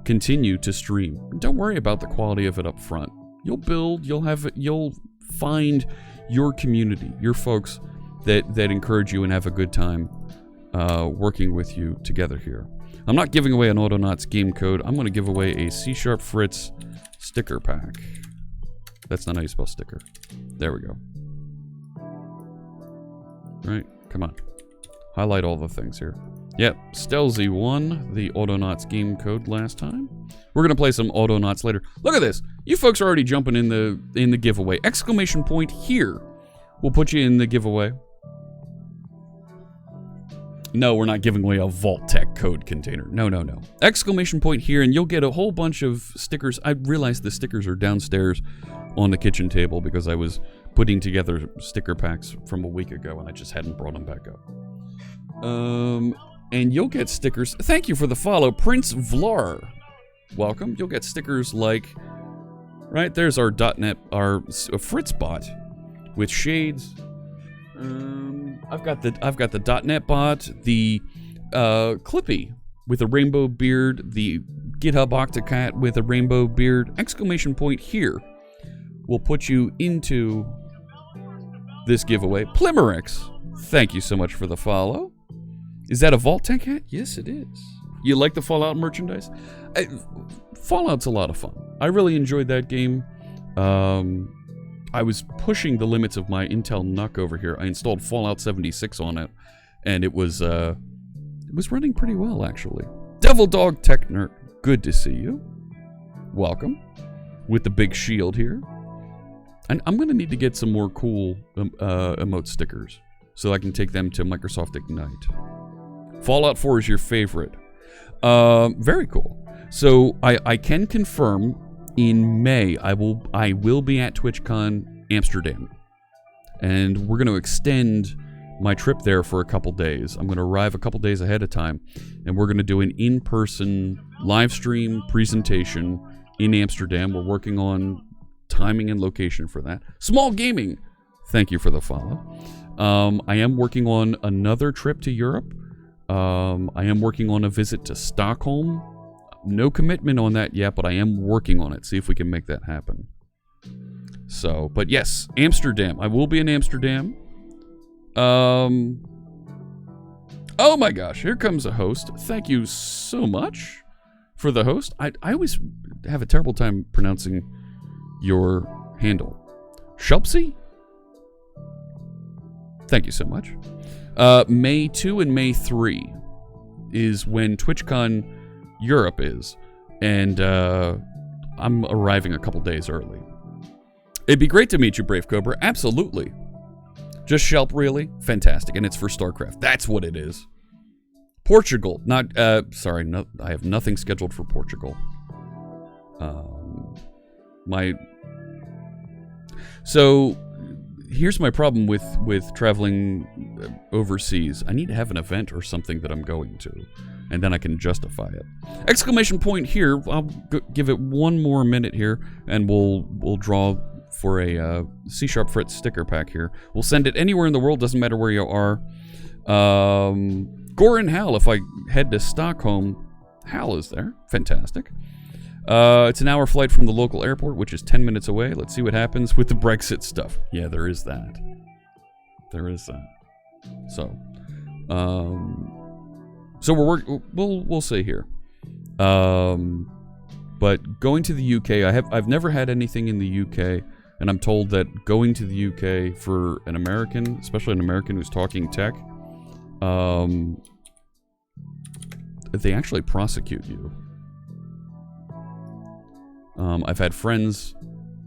continue to stream. Don't worry about the quality of it up front. You'll build, you'll find your community, your folks that encourage you and have a good time working with you together here. I'm not giving away an Autonauts game code. I'm going to give away a C# Fritz sticker pack. That's not how you spell sticker. There we go. right? Come on. Highlight all the things here. Yep, Stelzy won the Autonauts game code last time. We're gonna play some Autonauts later. Look at this. You folks are already jumping in the giveaway. Exclamation point here. We'll put you in the giveaway. No, we're not giving away a Vault Tech code container. No, no, no. Exclamation point here, and you'll get a whole bunch of stickers. I realized the stickers are downstairs on the kitchen table because I was putting together sticker packs from a week ago, and I just hadn't brought them back up. And you'll get stickers. Thank you for the follow, Prince Vlar. Welcome. You'll get stickers like, right there's our .NET, our Fritz bot with shades. I've got the .NET bot, the Clippy with a rainbow beard, the GitHub Octocat with a rainbow beard. Exclamation point here will put you into this giveaway. Plimerix, thank you so much for the follow. Is that a Vault Tech hat? Yes, it is. You like the Fallout merchandise? Fallout's a lot of fun. I really enjoyed that game. I was pushing the limits of my Intel NUC over here. I installed Fallout 76 on it, and it was running pretty well, actually. Devil Dog Tech Nerd, good to see you. Welcome. With the big shield here. And I'm going to need to get some more cool emote stickers so I can take them to Microsoft Ignite. Fallout 4 is your favorite. Very cool. So I can confirm in May I will be at TwitchCon Amsterdam, and we're going to extend my trip there for a couple days. I'm going to arrive a couple days ahead of time, and we're going to do an in-person live stream presentation in Amsterdam. We're working on timing and location for that. Small Gaming, thank you for the follow. I am working on another trip to Europe. I am working on a visit to Stockholm. No commitment on that yet, but I am working on it. See if we can make that happen. So, but yes, Amsterdam. I will be in Amsterdam. Oh my gosh, here comes a host. Thank you so much for the host. I always have a terrible time pronouncing your handle. Shupsy? Thank you so much. May 2 and May 3 is when TwitchCon Europe is, and I'm arriving a couple days early. It'd be great to meet you, Brave Cobra. Absolutely. Just Shelp, really? Fantastic. And it's for StarCraft. That's what it is. Portugal. Not, sorry, no, I have nothing scheduled for Portugal. So, here's my problem with traveling overseas. I need to have an event or something that I'm going to, and then I can justify it. Exclamation point here. I'll give it one more minute here, and we'll draw for a C# Fritz sticker pack here. We'll send it anywhere in the world, doesn't matter where you are. Goran Hal, if I head to Stockholm, Hal is there. Fantastic. It's an hour flight from the local airport, which is 10 minutes away. Let's see what happens with the Brexit stuff. Yeah, there is that. There is that. So, we'll see here. But going to the UK, I've never had anything in the UK, and I'm told that going to the UK for an American, especially an American who's talking tech, they actually prosecute you. I've had friends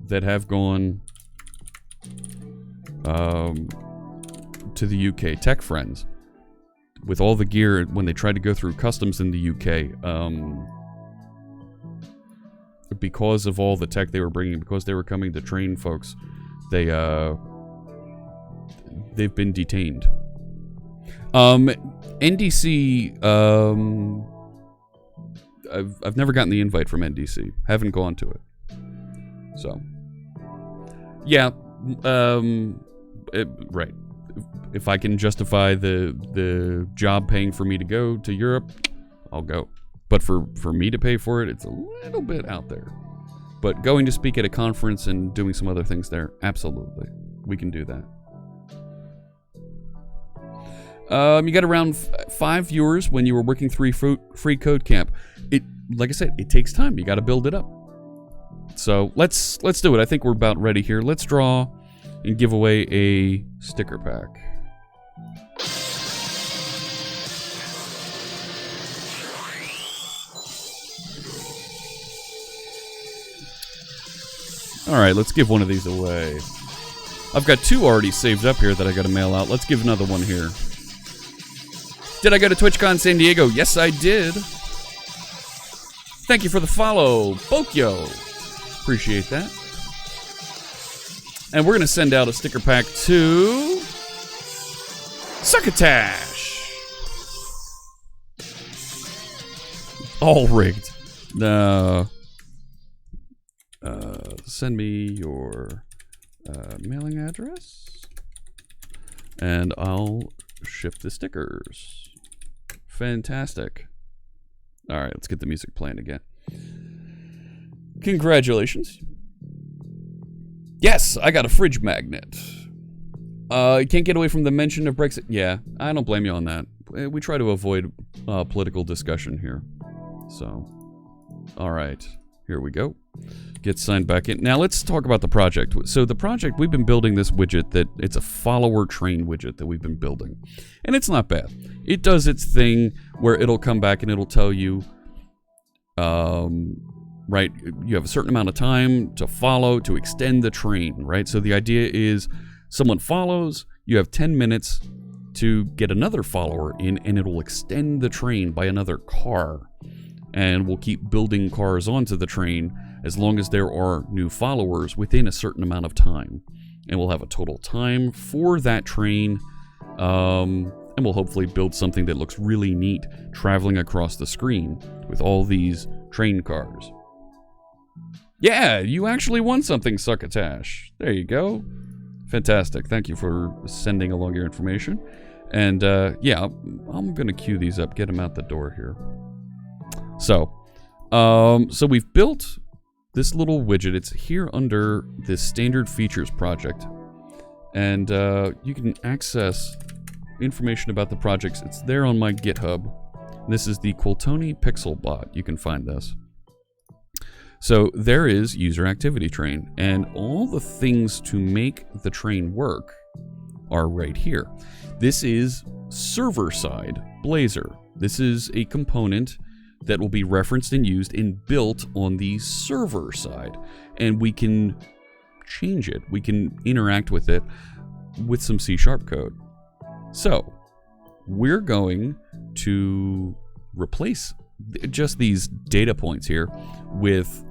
that have gone to the UK, tech friends, with all the gear when they tried to go through customs in the UK. Because of all the tech they were bringing, because they were coming to train folks, they've been detained. NDC, I've never gotten the invite from NDC. Haven't gone to it. So, yeah, right. If I can justify the job paying for me to go to Europe, I'll go. But for me to pay for it, it's a little bit out there. But going to speak at a conference and doing some other things there, absolutely. We can do that. You got around 5 viewers when you were working free code camp. Like I said, it takes time. You got to build it up. So let's do it. I think we're about ready here. Let's draw and give away a sticker pack. Alright, let's give one of these away. I've got 2 already saved up here that I gotta mail out. Let's give another one here. Did I go to TwitchCon San Diego? Yes, I did. Thank you for the follow, Bokyo. Appreciate that. And we're gonna send out a sticker pack to Succotash. All rigged. Send me your mailing address, and I'll ship the stickers. Fantastic. All right, let's get the music playing again. Congratulations. Yes, I got a fridge magnet. You can't get away from the mention of Brexit. Yeah, I don't blame you on that. We try to avoid political discussion here. So, all right, here we go. Get signed back in. Now let's talk about the project. So the project, we've been building this widget that it's a follower train widget that we've been building. And it's not bad. It does its thing where it'll come back and it'll tell you, right, you have a certain amount of time to follow to extend the train, right? So the idea is someone follows, you have 10 minutes to get another follower in, and it'll extend the train by another car. And we'll keep building cars onto the train as long as there are new followers within a certain amount of time. And we'll have a total time for that train, and we'll hopefully build something that looks really neat traveling across the screen with all these train cars. Yeah, you actually won something, Succotash. There you go. Fantastic. Thank you for sending along your information. And yeah, I'm going to queue these up, get them out the door here. So we've built this little widget. It's here under this standard features project, and you can access information about the projects. It's there on my GitHub. This is the Quiltoni Pixel Bot. You can find this. So there is user activity train, and all the things to make the train work are right here. This is server-side Blazor. This is a component that will be referenced and used and built on the server side. And we can change it. We can interact with it with some C# code. So we're going to replace just these data points here with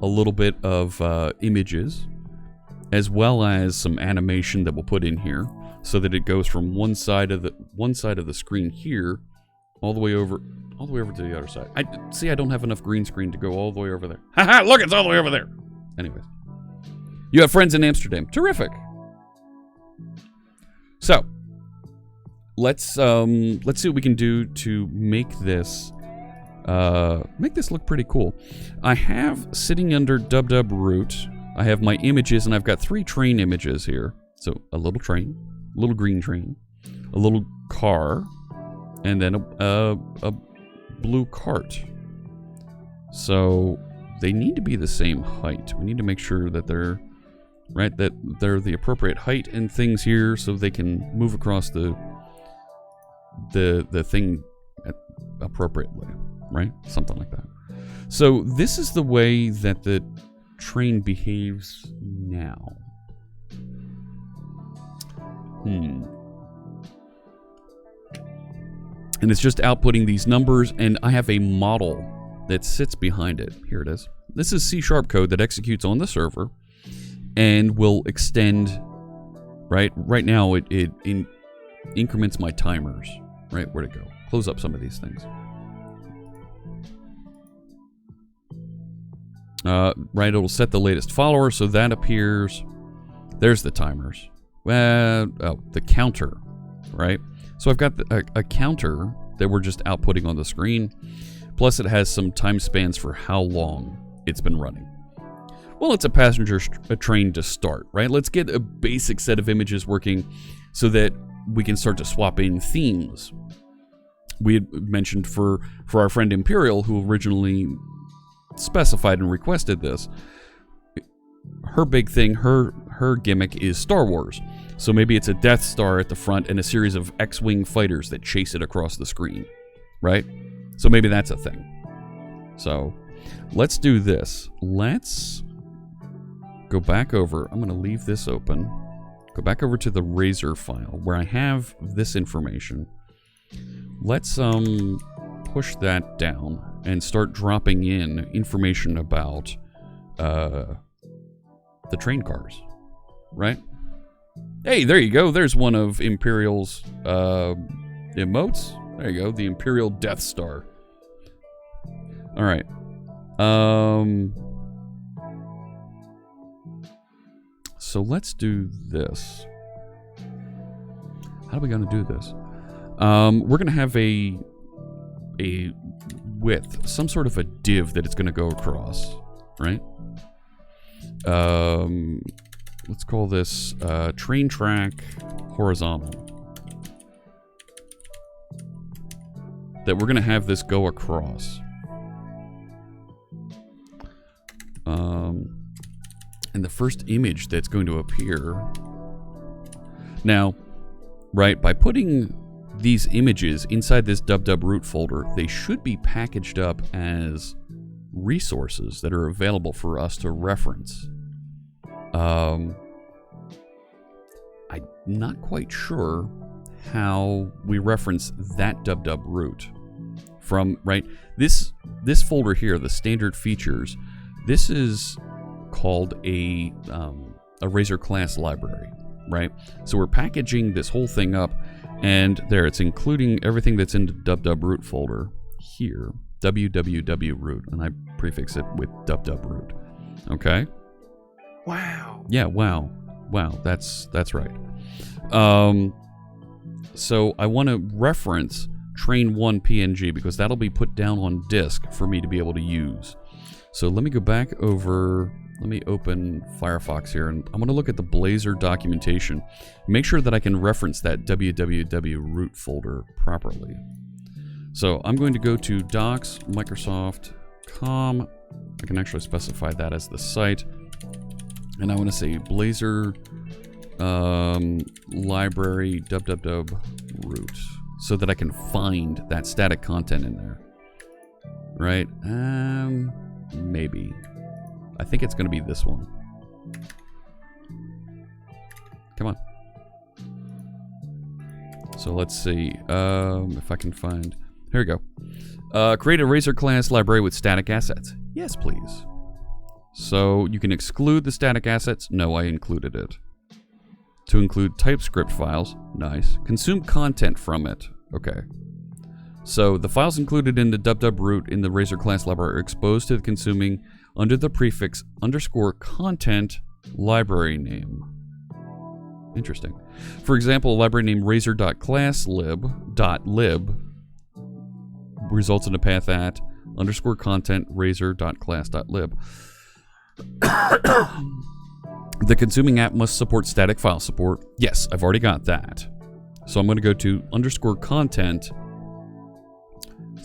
a little bit of images, as well as some animation that we'll put in here so that it goes from one side of the screen here all the way over to the other side. I don't have enough green screen to go all the way over there. Haha, look, it's all the way over there. Anyways. You have friends in Amsterdam. Terrific. So, let's see what we can do to make this look pretty cool. I have, sitting under dub root, I have my images, and I've got 3 train images here. So, a little train, a little green train, a little car, and then a blue cart. So they need to be the same height. We need to make sure that they're the appropriate height and things here, so they can move across the thing appropriately, right? Something like that. So this is the way that the train behaves now. And it's just outputting these numbers, and I have a model that sits behind it. Here it is. This is C# code that executes on the server and will extend, right now it increments my timers, right? Where'd it go? Close up some of these things. Right, it'll set the latest follower, so that appears. There's the timers. The counter, right? So I've got a counter that we're just outputting on the screen, plus it has some time spans for how long it's been running. Well, it's a passenger train to start, right? Let's get a basic set of images working so that we can start to swap in themes. We had mentioned for our friend Imperial, who originally specified and requested this, her big thing, her gimmick is Star Wars. So maybe it's a Death Star at the front and a series of X-Wing fighters that chase it across the screen, right? So maybe that's a thing. So let's do this. Let's go back over. I'm going to leave this open. Go back over to the Razor file where I have this information. Let's push that down and start dropping in information about the train cars, right? Hey, there you go. There's one of Imperial's emotes. There you go, the Imperial Death Star. All right. So let's do this. How are we going to do this? We're going to have a width, some sort of a div that it's going to go across, right? Let's call this train track horizontal. That we're going to have this go across. And the first image that's going to appear... Now, right, by putting these images inside this dub root folder, they should be packaged up as resources that are available for us to reference. I'm not quite sure how we reference that dub root from, right? This folder here, the standard features, this is called a Razor class library, right? So we're packaging this whole thing up, and there it's including everything that's in the dub root folder here, www root, and I prefix it with dub root. Okay. Wow. Yeah. Wow. That's right. So I want to reference train 1 PNG because that'll be put down on disk for me to be able to use. So let me go back over. Let me open Firefox here, and I'm going to look at the Blazor documentation. Make sure that I can reference that www root folder properly. So I'm going to go to docs, Microsoft.com. I can actually specify that as the site. And I want to say Blazor library www root so that I can find that static content in there. Right? Maybe. I think it's going to be this one. Come on. So let's see if I can find... Here we go. Create a Razor class library with static assets. Yes, please. So you can exclude the static assets. No, I included it. To include TypeScript files. Nice. Consume content from it. Okay. So the files included in the dub root in the Razor class library are exposed to the consuming under the prefix _content library name. Interesting. For example, a library named razor.classlib.lib results in a path at _content razor.class.lib. The consuming app must support static file support. Yes, I've already got that. So I'm going to go to _content /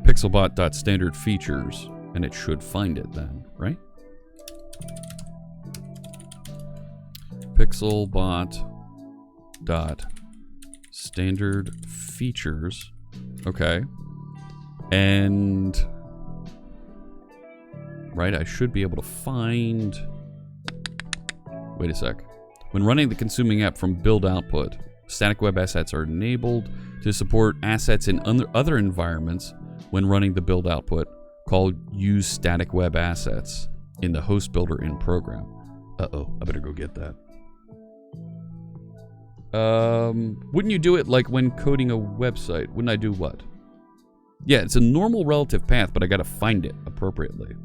pixelbot.standardfeatures, and it should find it then, right? Pixelbot.standardfeatures. Okay. And right, I should be able to find... Wait a sec. When running the consuming app from build output, static web assets are enabled to support assets in other environments when running the build output called use static web assets in the host builder in program. Uh-oh, I better go get that. Wouldn't you do it like when coding a website? Wouldn't I do what? Yeah, it's a normal relative path, but I gotta find it appropriately.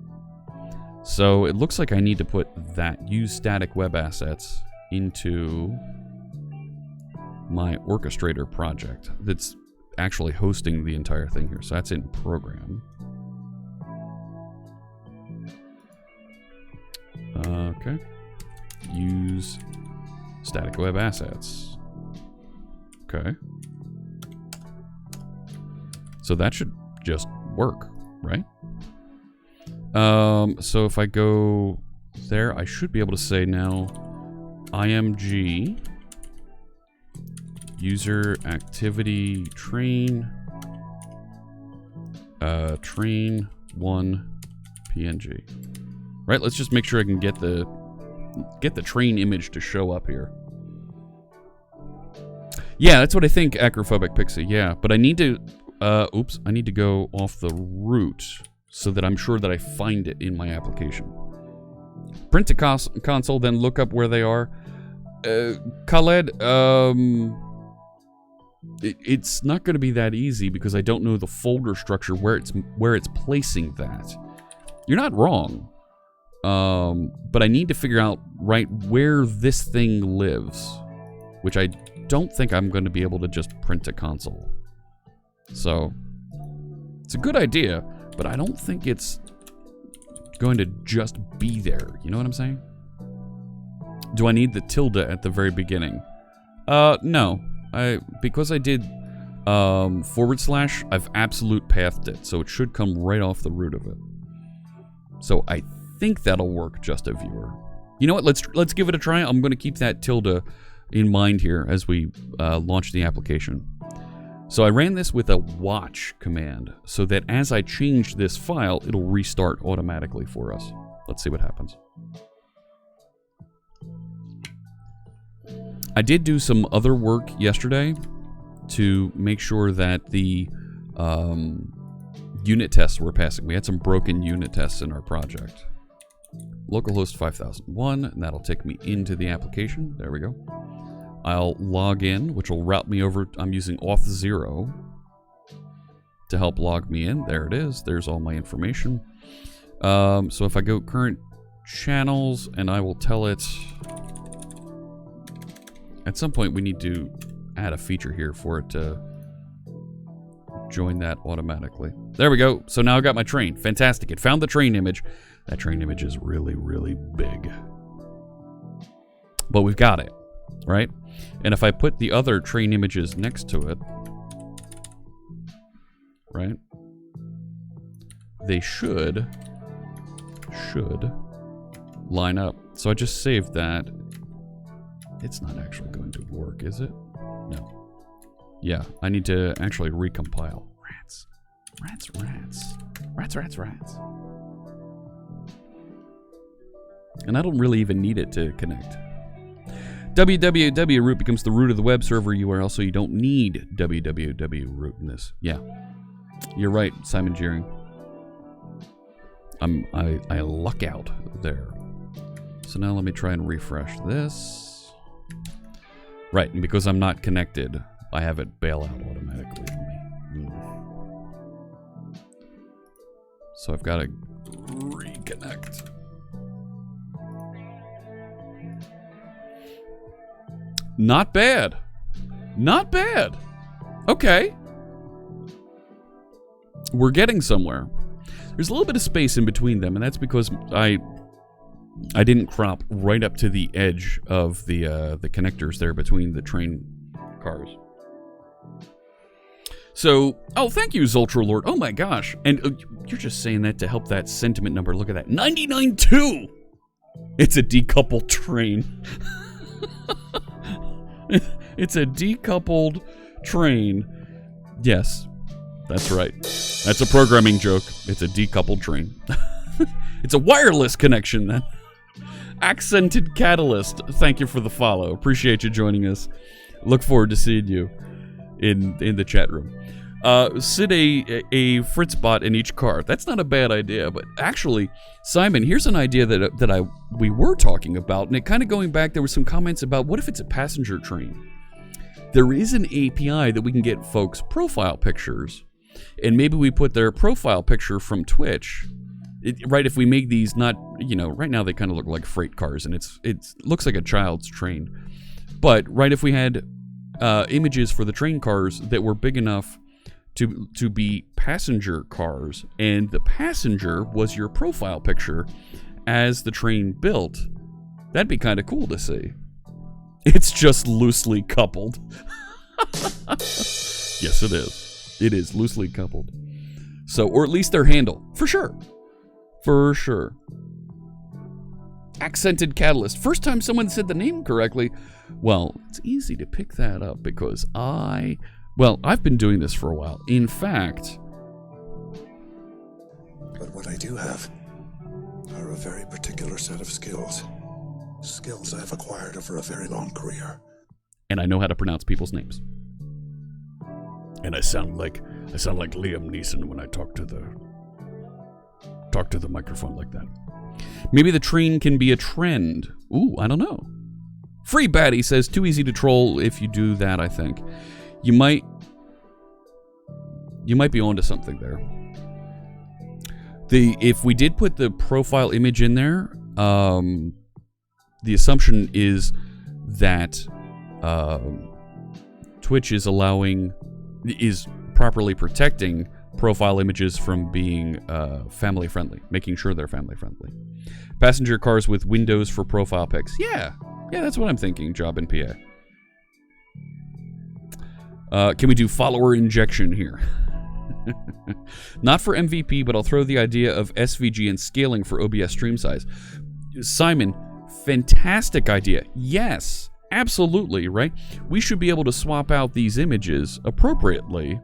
So it looks like I need to put that use static web assets into my orchestrator project that's actually hosting the entire thing here. So that's in program. Okay. Use static web assets. Okay. So that should just work, right? So if I go there. I should be able to say now IMG user activity train train 1 PNG. Right, let's just make sure I can get the train image to show up here. Yeah, that's what I think, Acrophobic Pixie. Yeah, but I need to oops, I need to go off the root so that I'm sure that I find it in my application. Print to console, then look up where they are. Khaled, it's not going to be that easy because I don't know the folder structure where it's placing that. You're not wrong, but I need to figure out right where this thing lives, which I don't think I'm going to be able to just print to console. So it's a good idea, but I don't think it's going to just be there. You know what I'm saying? Do I need the tilde at the very beginning? No. Because I did / I've absolute pathed it, so it should come right off the root of it. So I think that'll work, just a viewer. You know what? Let's give it a try. I'm going to keep that tilde in mind here as we launch the application. So I ran this with a watch command so that as I change this file, it'll restart automatically for us. Let's see what happens. I did do some other work yesterday to make sure that the unit tests were passing. We had some broken unit tests in our project. Localhost 5001, and that'll take me into the application. There we go. I'll log in, which will route me over. I'm using auth0 to help log me in. There it is. There's all my information. So if I go current channels, and I will tell it... At some point, we need to add a feature here for it to join that automatically. There we go. So now I've got my train. Fantastic. It found the train image. That train image is really, really big. But we've got it, right? And if I put the other train images next to it, right? They should line up. So I just saved that. It's not actually going to work, is it? No. Yeah, I need to actually recompile. Rats. Rats, rats. Rats, rats, rats. And I don't really even need it to connect. www root becomes the root of the web server URL, so you don't need www root in this. Yeah. You're right, Simon Jeering. I luck out there. So now let me try and refresh this. Right, and because I'm not connected, I have it bail out automatically for me. So I've got to reconnect. Not bad. Not bad. Okay. We're getting somewhere. There's a little bit of space in between them, and that's because I didn't crop right up to the edge of the connectors there between the train cars. So, oh, thank you, Zultralord. Oh my gosh. And you're just saying that to help that sentiment number. Look at that. 99.2! It's a decoupled train. It's a decoupled train. Yes, that's right. That's a programming joke. It's a decoupled train. It's a wireless connection, then. Accented Catalyst, thank you for the follow. Appreciate you joining us. Look forward to seeing you in the chat room. Sit a Fritz bot in each car. That's not a bad idea, but actually, Simon, here's an idea that we were talking about, and it kind of going back, there were some comments about what if it's a passenger train? There is an API that we can get folks' profile pictures, and maybe we put their profile picture from Twitch. Right, if we make these not, right now they kind of look like freight cars, and it looks like a child's train. But, right, if we had images for the train cars that were big enough to be passenger cars, and the passenger was your profile picture as the train built, that'd be kind of cool to see. It's just loosely coupled. Yes, it is. It is loosely coupled. So, or at least their handle, for sure. For sure. Accented Catalyst. First time someone said the name correctly. Well, it's easy to pick that up because I've been doing this for a while. In fact... But what I do have are a very particular set of skills. Skills I've acquired over a very long career. And I know how to pronounce people's names. And I sound like Liam Neeson when I talk to the microphone like that. Maybe the train can be a trend. Ooh, I don't know. Free Batty says, too easy to troll if you do that, I think. You might be onto something there. If we did put the profile image in there, the assumption is that Twitch is properly protecting profile images from being family friendly, making sure they're family friendly. Passenger cars with windows for profile pics. Yeah, that's what I'm thinking. Job in PA. Can we do follower injection here? Not for MVP, but I'll throw the idea of SVG and scaling for OBS stream size. Simon, fantastic idea. Yes, absolutely, right? We should be able to swap out these images appropriately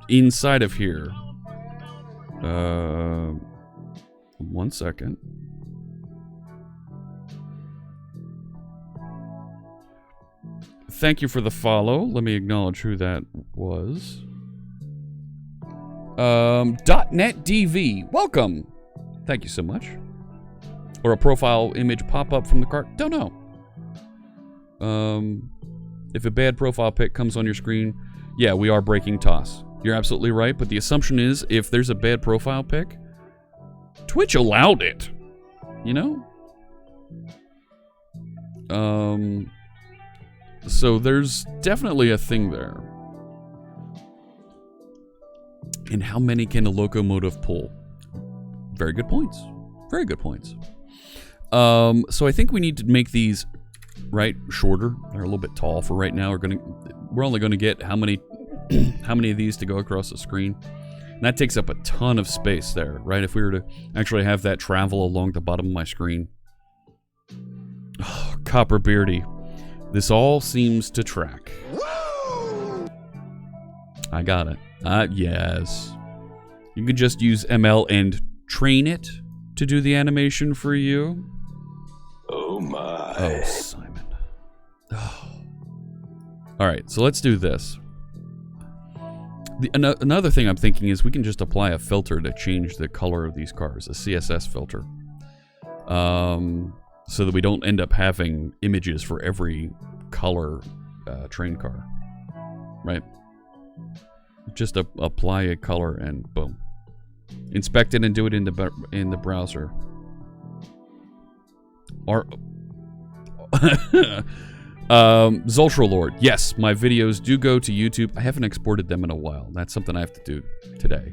inside of here. 1 second. Thank you for the follow. Let me acknowledge who that was. .NET DV, welcome. Thank you so much. Or a profile image pop up from the cart. Don't know. If a bad profile pic comes on your screen, yeah, we are breaking toss. You're absolutely right, but the assumption is if there's a bad profile pic, Twitch allowed it. You know? So there's definitely a thing there. And how many can a locomotive pull? Very good points. Very good points. So I think we need to make these shorter. They're a little bit tall for right now. We're only going to get how many of these to go across the screen. And that takes up a ton of space there, right? If we were to actually have that travel along the bottom of my screen. Oh, Copper Beardy. This all seems to track. Woo! I got it. Yes. You could just use ML and train it to do the animation for you. Oh my. Oh, Simon. Oh. All right, so let's do this. Another thing I'm thinking is we can just apply a filter to change the color of these cars, a CSS filter. So that we don't end up having images for every color train car, right? Just apply a color and boom. Inspect it and do it in the browser. Zultra Lord, yes, my videos do go to YouTube. I haven't exported them in a while. That's something I have to do today.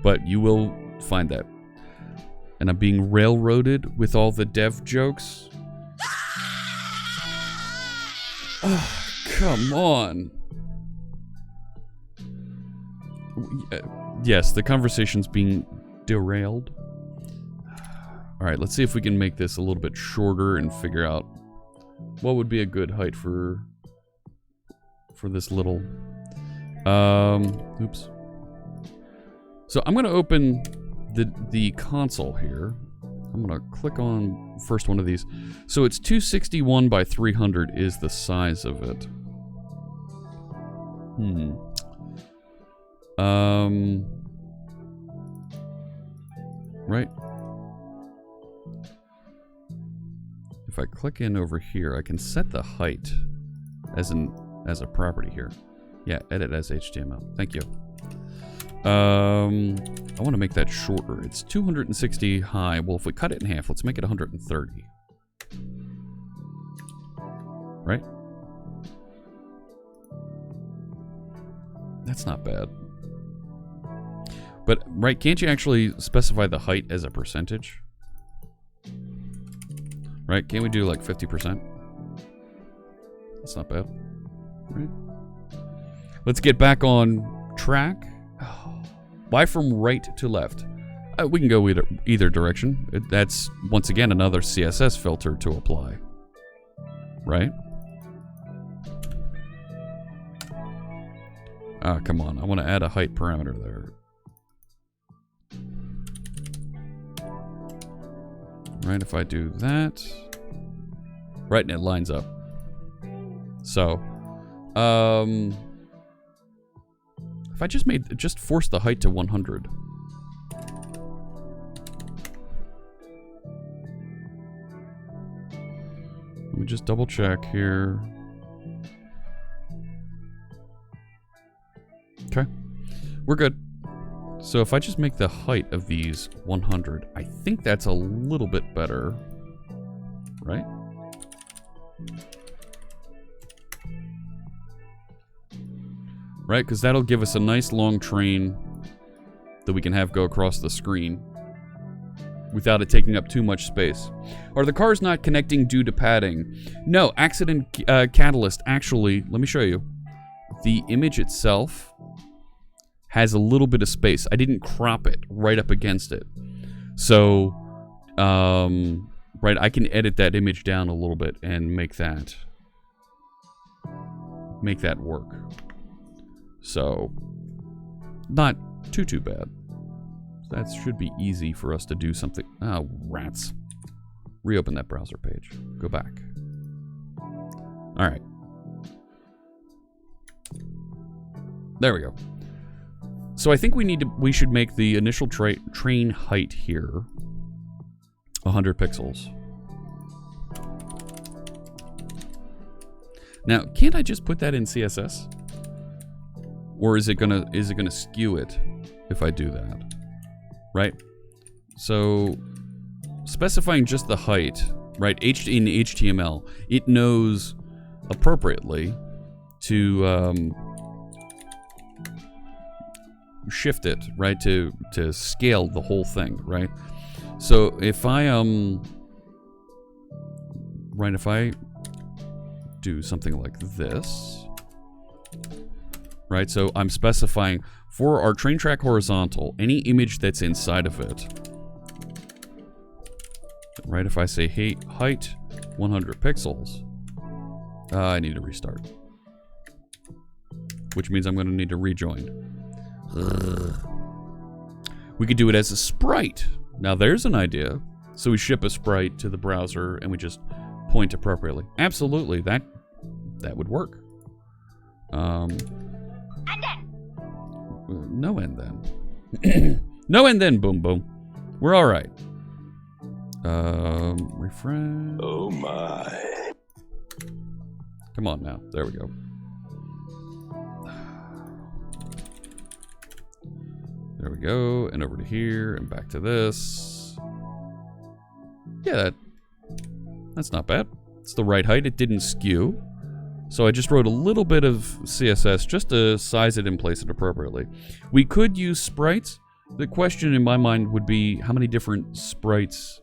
But you will find that. And I'm being railroaded with all the dev jokes. Oh, come on. Yes, the conversation's being derailed. All right, let's see if we can make this a little bit shorter and figure out what would be a good height for this little... Oops. So I'm going to open the console here. I'm going to click on first one of these. So it's 261 by 300 is the size of it. Right. If I click in over here, I can set the height as a property here. Yeah, edit as HTML. Thank you. I want to make that shorter. It's 260 high. Well, if we cut it in half, let's make it 130. Right? That's not bad. But, right, can't you actually specify the height as a percentage? Right, can't we do like 50%? That's not bad. Right? Let's get back on track. Why from right to left? We can go either direction. That's, once again, another CSS filter to apply. Right? Ah, come on. I want to add a height parameter there. Right, if I do that. Right, and it lines up. So, if I just force the height to 100. Let me just double check here. Okay, we're good. So if I just make the height of these 100, I think that's a little bit better, right? Right, because that'll give us a nice long train that we can have go across the screen without it taking up too much space. Are the cars not connecting due to padding? No, accident catalyst, actually, let me show you. The image itself has a little bit of space. I didn't crop it right up against it. So, right, I can edit that image down a little bit and make that work. So, not too bad. That should be easy for us to do something. Oh, rats. Reopen that browser page. Go back. All right. There we go. So I think we should make the initial train height here 100 pixels. Now, can't I just put that in CSS? Or is it gonna skew it if I do that? Right? So specifying just the height, right? In HTML, it knows appropriately to shift it, right? To scale the whole thing, right? So if I if I do something like this, right? So I'm specifying for our train track horizontal, any image that's inside of it, right? If I say, hey, height 100 pixels, I need to restart, which means I'm going to need to rejoin. We could do it as a sprite. Now there's an idea. So we ship a sprite to the browser and we just point appropriately. Absolutely, that would work. No end then. No end then, boom boom. We're all right. Refresh. Oh my. Come on now. There we go. There we go. And over to here and back to this. Yeah, that's not bad. It's the right height. It didn't skew. So I just wrote a little bit of CSS just to size it and place it appropriately. We could use sprites. The question in my mind would be, how many different sprites,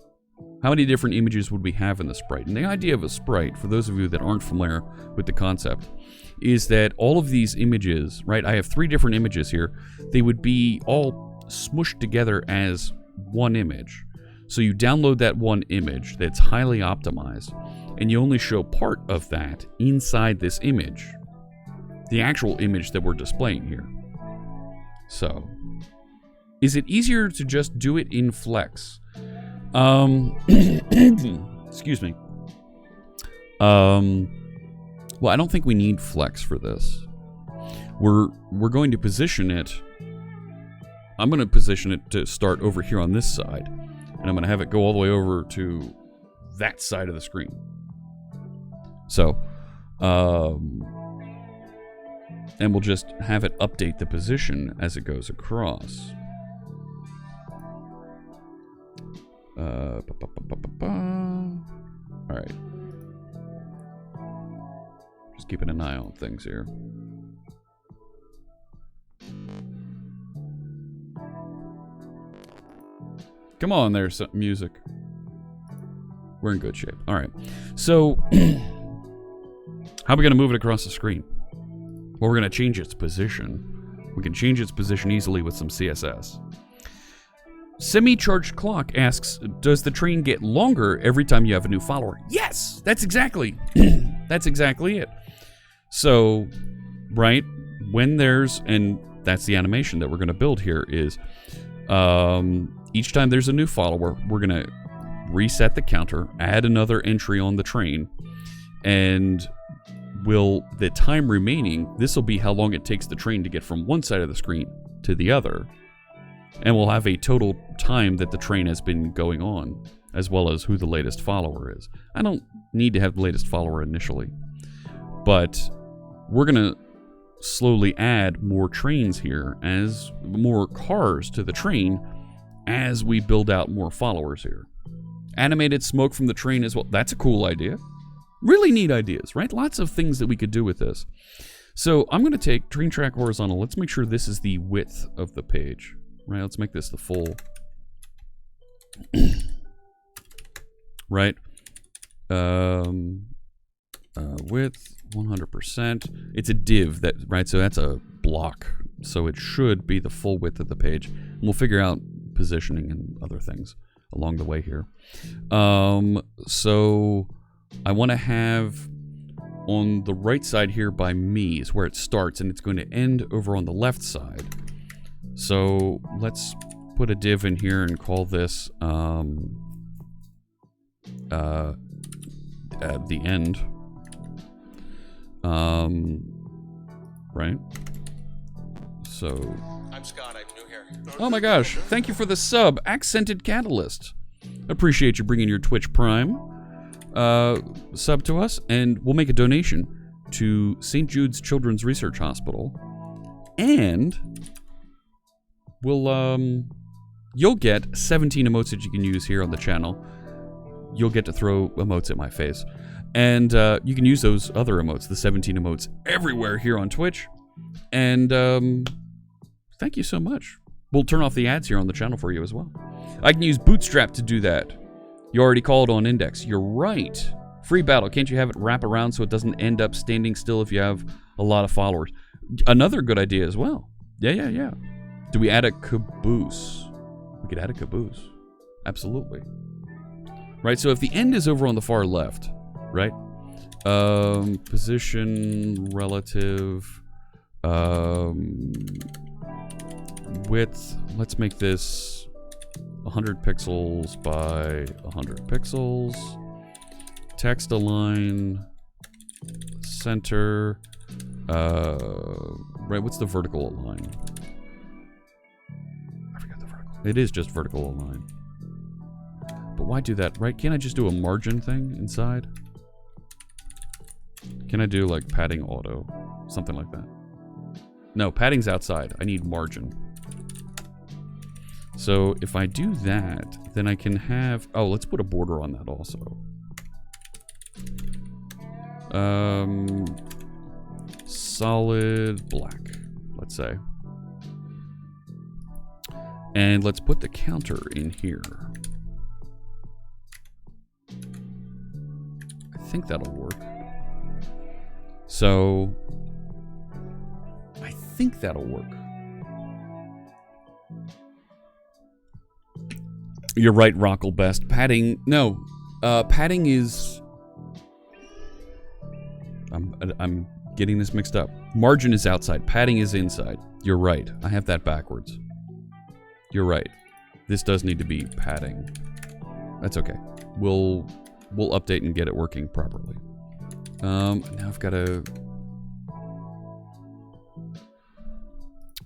how many different images would we have in the sprite? And the idea of a sprite, for those of you that aren't familiar with the concept, is that all of these images, right, I have 3 different images here, they would be all smushed together as one image. So you download that one image that's highly optimized, and you only show part of that inside this image, the actual image that we're displaying here. So, is it easier to just do it in Flex? Excuse me. Well, I don't think we need Flex for this. We're going to position it. I'm going to position it to start over here on this side, and I'm going to have it go all the way over to that side of the screen. So, and we'll just have it update the position as it goes across. All right. Just keeping an eye on things here. Come on, there's some music. We're in good shape. All right. So, how are we going to move it across the screen? Well, we're going to change its position. We can change its position easily with some CSS. Semi-charged clock asks, does the train get longer every time you have a new follower? Yes, that's exactly that's exactly it. So, right, when there's, and that's the animation that we're going to build here is, each time there's a new follower, we're going to reset the counter, add another entry on the train, and the time remaining, this will be how long it takes the train to get from one side of the screen to the other. And we'll have a total time that the train has been going on, as well as who the latest follower is. I don't need to have the latest follower initially, but we're going to slowly add more trains here, as more cars to the train, as we build out more followers here. Animated smoke from the train as well. That's a cool idea. Really neat ideas, right? Lots of things that we could do with this. So I'm going to take train track horizontal. Let's make sure this is the width of the page. Right, let's make this the full. Right. Width 100%. It's a div that, right? So that's a block. So it should be the full width of the page. And we'll figure out positioning and other things along the way here. So I want to have on the right side here by me is where it starts, and it's going to end over on the left side. So let's put a div in here and call this the end. Right? So. I'm Scott, I'm new here. Oh my gosh, thank you for the sub, Accented Catalyst. Appreciate you bringing your Twitch Prime sub to us, and we'll make a donation to St. Jude's Children's Research Hospital. And you'll get 17 emotes that you can use here on the channel. You'll get to throw emotes at my face. And you can use those other emotes, the 17 emotes, everywhere here on Twitch. And thank you so much. We'll turn off the ads here on the channel for you as well. I can use Bootstrap to do that. You already called on index. You're right. Free battle. Can't you have it wrap around so it doesn't end up standing still if you have a lot of followers? Another good idea as well. Yeah. Do we add a caboose? We could add a caboose. Absolutely. Right, so if the end is over on the far left, right? Position, relative, width. Let's make this 100 pixels by 100 pixels. Text align, center. Right, what's the vertical align? It is just vertical align. But why do that, right? Can't I just do a margin thing inside? Can I do like padding auto? Something like that. No, padding's outside. I need margin. So if I do that, then I can have, oh, let's put a border on that also. Solid black, let's say. And let's put the counter in here. I think that'll work. So, I think that'll work. You're right, Rockle Best. Padding, no. Padding is... I'm getting this mixed up. Margin is outside. Padding is inside. You're right. I have that backwards. You're right. This does need to be padding. That's okay. We'll update and get it working properly. Now I've got to...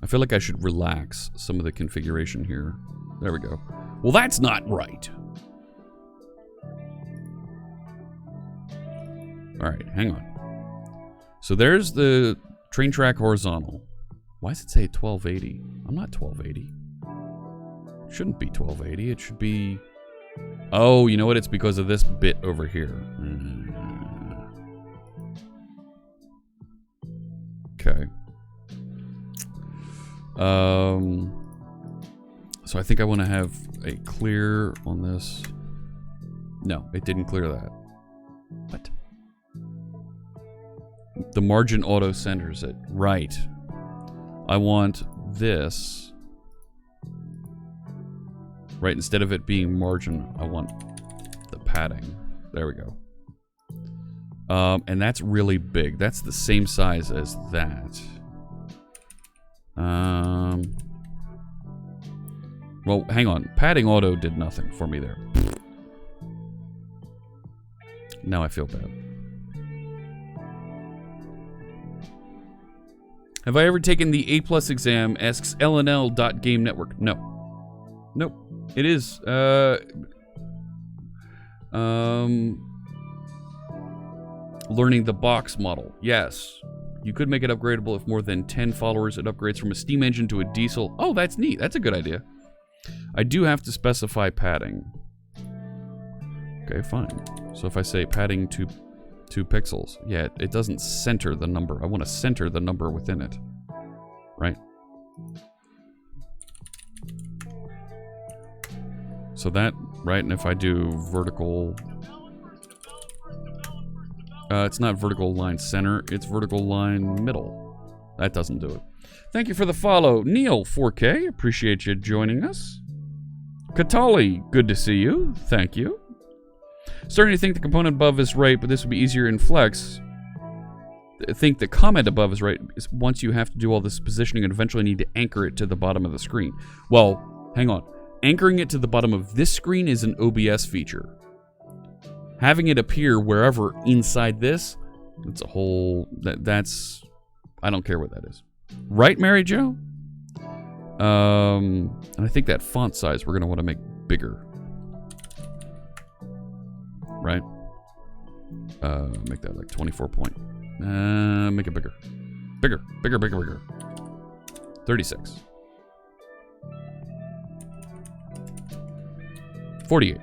I feel like I should relax some of the configuration here. There we go. Well, that's not right. All right, hang on. So there's the train track horizontal. Why does it say 1280? I'm not 1280. It shouldn't be 1280. It should be... Oh, you know what? It's because of this bit over here. Okay. So I think I want to have a clear on this. No, it didn't clear that. What? The margin auto centers it. Right. I want this Right, instead of it being margin, I want the padding. There we go. And that's really big. That's the same size as that. Well, hang on. Padding auto did nothing for me there. Now I feel bad. Have I ever taken the A+ exam? Asks LNL.GameNetwork. No. Nope. It is, learning the box model. Yes. You could make it upgradable if more than 10 followers. It upgrades from a steam engine to a diesel. Oh, that's neat. That's a good idea. I do have to specify padding. Okay, fine. So if I say padding 2 pixels, yeah, it doesn't center the number. I want to center the number within it. Right? So that, right, and if I do vertical... it's not vertical line center, it's vertical line middle. That doesn't do it. Thank you for the follow. Neil, 4K, appreciate you joining us. Katali, good to see you. Thank you. Starting to think the component above is right, but this would be easier in Flex. I think the comment above is right once you have to do all this positioning and eventually need to anchor it to the bottom of the screen. Well, hang on. Anchoring it to the bottom of this screen is an OBS feature. Having it appear wherever inside this, it's a whole... That's... I don't care what that is. Right, Mary Jo? And I think that font size we're going to want to make bigger. Right? Make that like 24 point. Make it bigger. Bigger, bigger, bigger, bigger. 36. 48.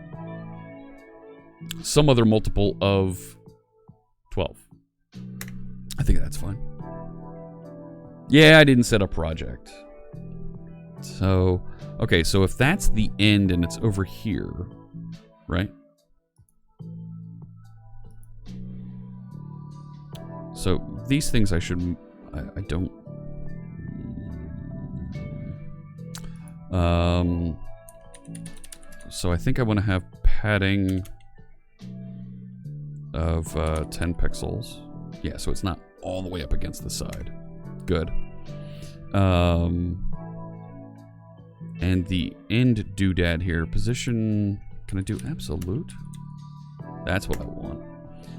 Some other multiple of 12. I think that's fine. Yeah, I didn't set a project. So, okay, so if that's the end and it's over here, right? So these things I should, I don't, so I think I want to have padding of 10 pixels. Yeah, so it's not all the way up against the side. Good. And the end doodad here, position, can I do absolute? That's what I want.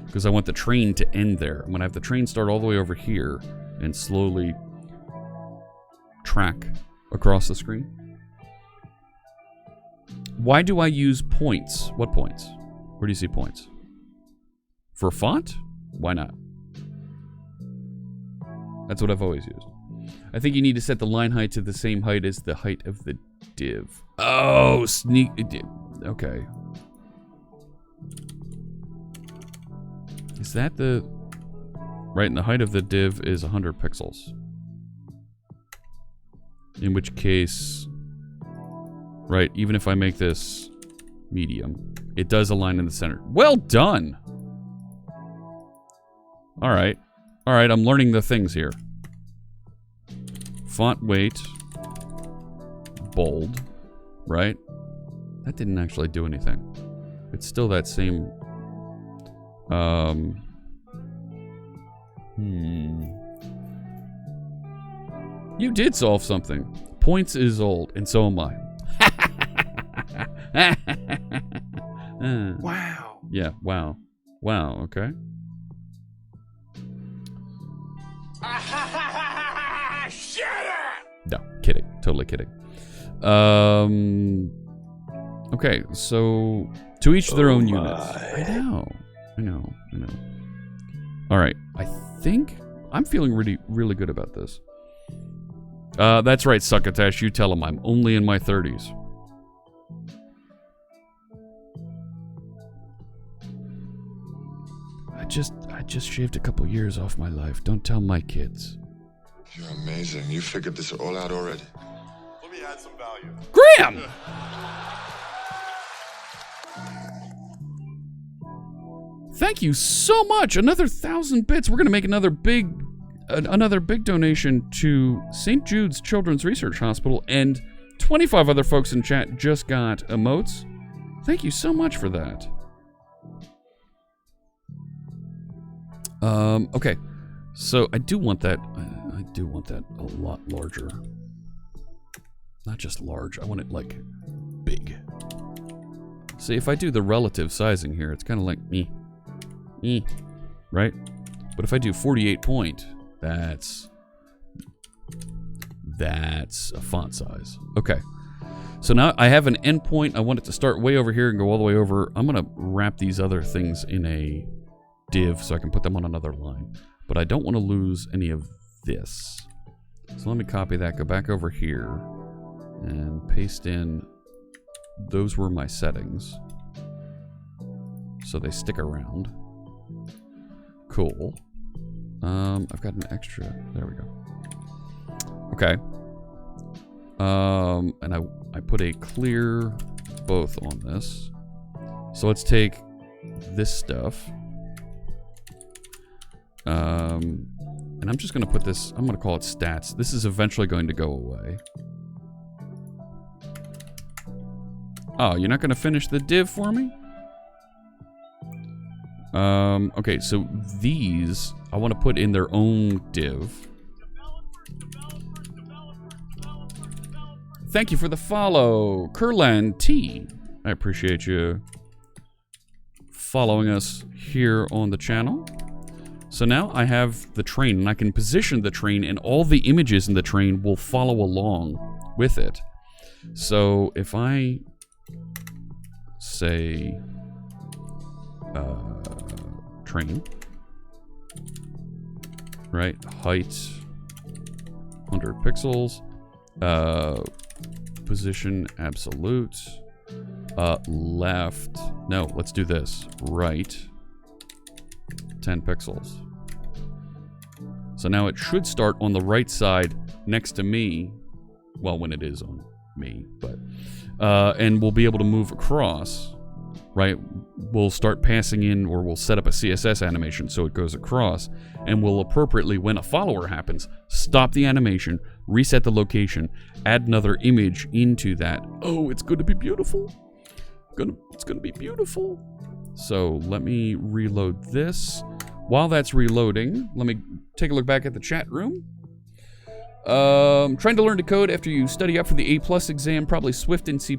Because I want the train to end there. I'm going to have the train start all the way over here and slowly track across the screen. Why do I use points? What points? Where do you see points? For font? Why not? That's what I've always used. I think you need to set the line height to the same height as the height of the div. Oh, sneak. Okay. Is that the... Right, and the height of the div is 100 pixels. In which case... Right, even if I make this medium, it does align in the center. Well done! Alright. Alright, I'm learning the things here. Font weight. Bold. Right? That didn't actually do anything. It's still that same... You did solve something. Points is old, and so am I. Wow. Yeah, wow. Wow, okay. No, kidding. Totally kidding. Okay, so to each their own units. I know. Alright, I think I'm feeling really good about this. That's right, Succotash, you tell him I'm only in my 30s. I just shaved a couple years off my life. Don't tell my kids. You're amazing. You figured this all out already. Let me add some value. Graham! Thank you so much. Another 1,000 bits. We're gonna make another big donation to St. Jude's Children's Research Hospital and 25 other folks in chat just got emotes. Thank you so much for that. Okay. So I do want that. I do want that a lot larger. Not just large. I want it like big. See, if I do the relative sizing here, it's kind of like right? But if I do 48 point, that's a font size. Okay. So now I have an endpoint. I want it to start way over here and go all the way over. I'm gonna wrap these other things in a div so I can put them on another line. But I don't want to lose any of this. So let me copy that, go back over here, and paste in. Those were my settings. So they stick around. Cool. I've got an extra. There we go. Okay. And I put a clear both on this. So let's take this stuff. And I'm just going to put this, I'm going to call it stats. This is eventually going to go away. Oh, you're not going to finish the div for me? Okay, so these, I want to put in their own div. Thank you for the follow, Kurlan T. I appreciate you following us here on the channel. So now I have the train, and I can position the train, and all the images in the train will follow along with it. So if I say train, right, height 100 pixels, position absolute, left, no, let's do this, right 10 pixels. So now it should start on the right side next to me, well, when it is on me, but and we'll be able to move across, right? We'll start passing in, or we'll set up a CSS animation so it goes across, and we'll appropriately, when a follower happens, stop the animation, reset the location, add another image into that. Oh, it's going to be beautiful. It's going to be beautiful. So let me reload this. While that's reloading, let me take a look back at the chat room. Trying to learn to code after you study up for the A+ exam, probably Swift and C++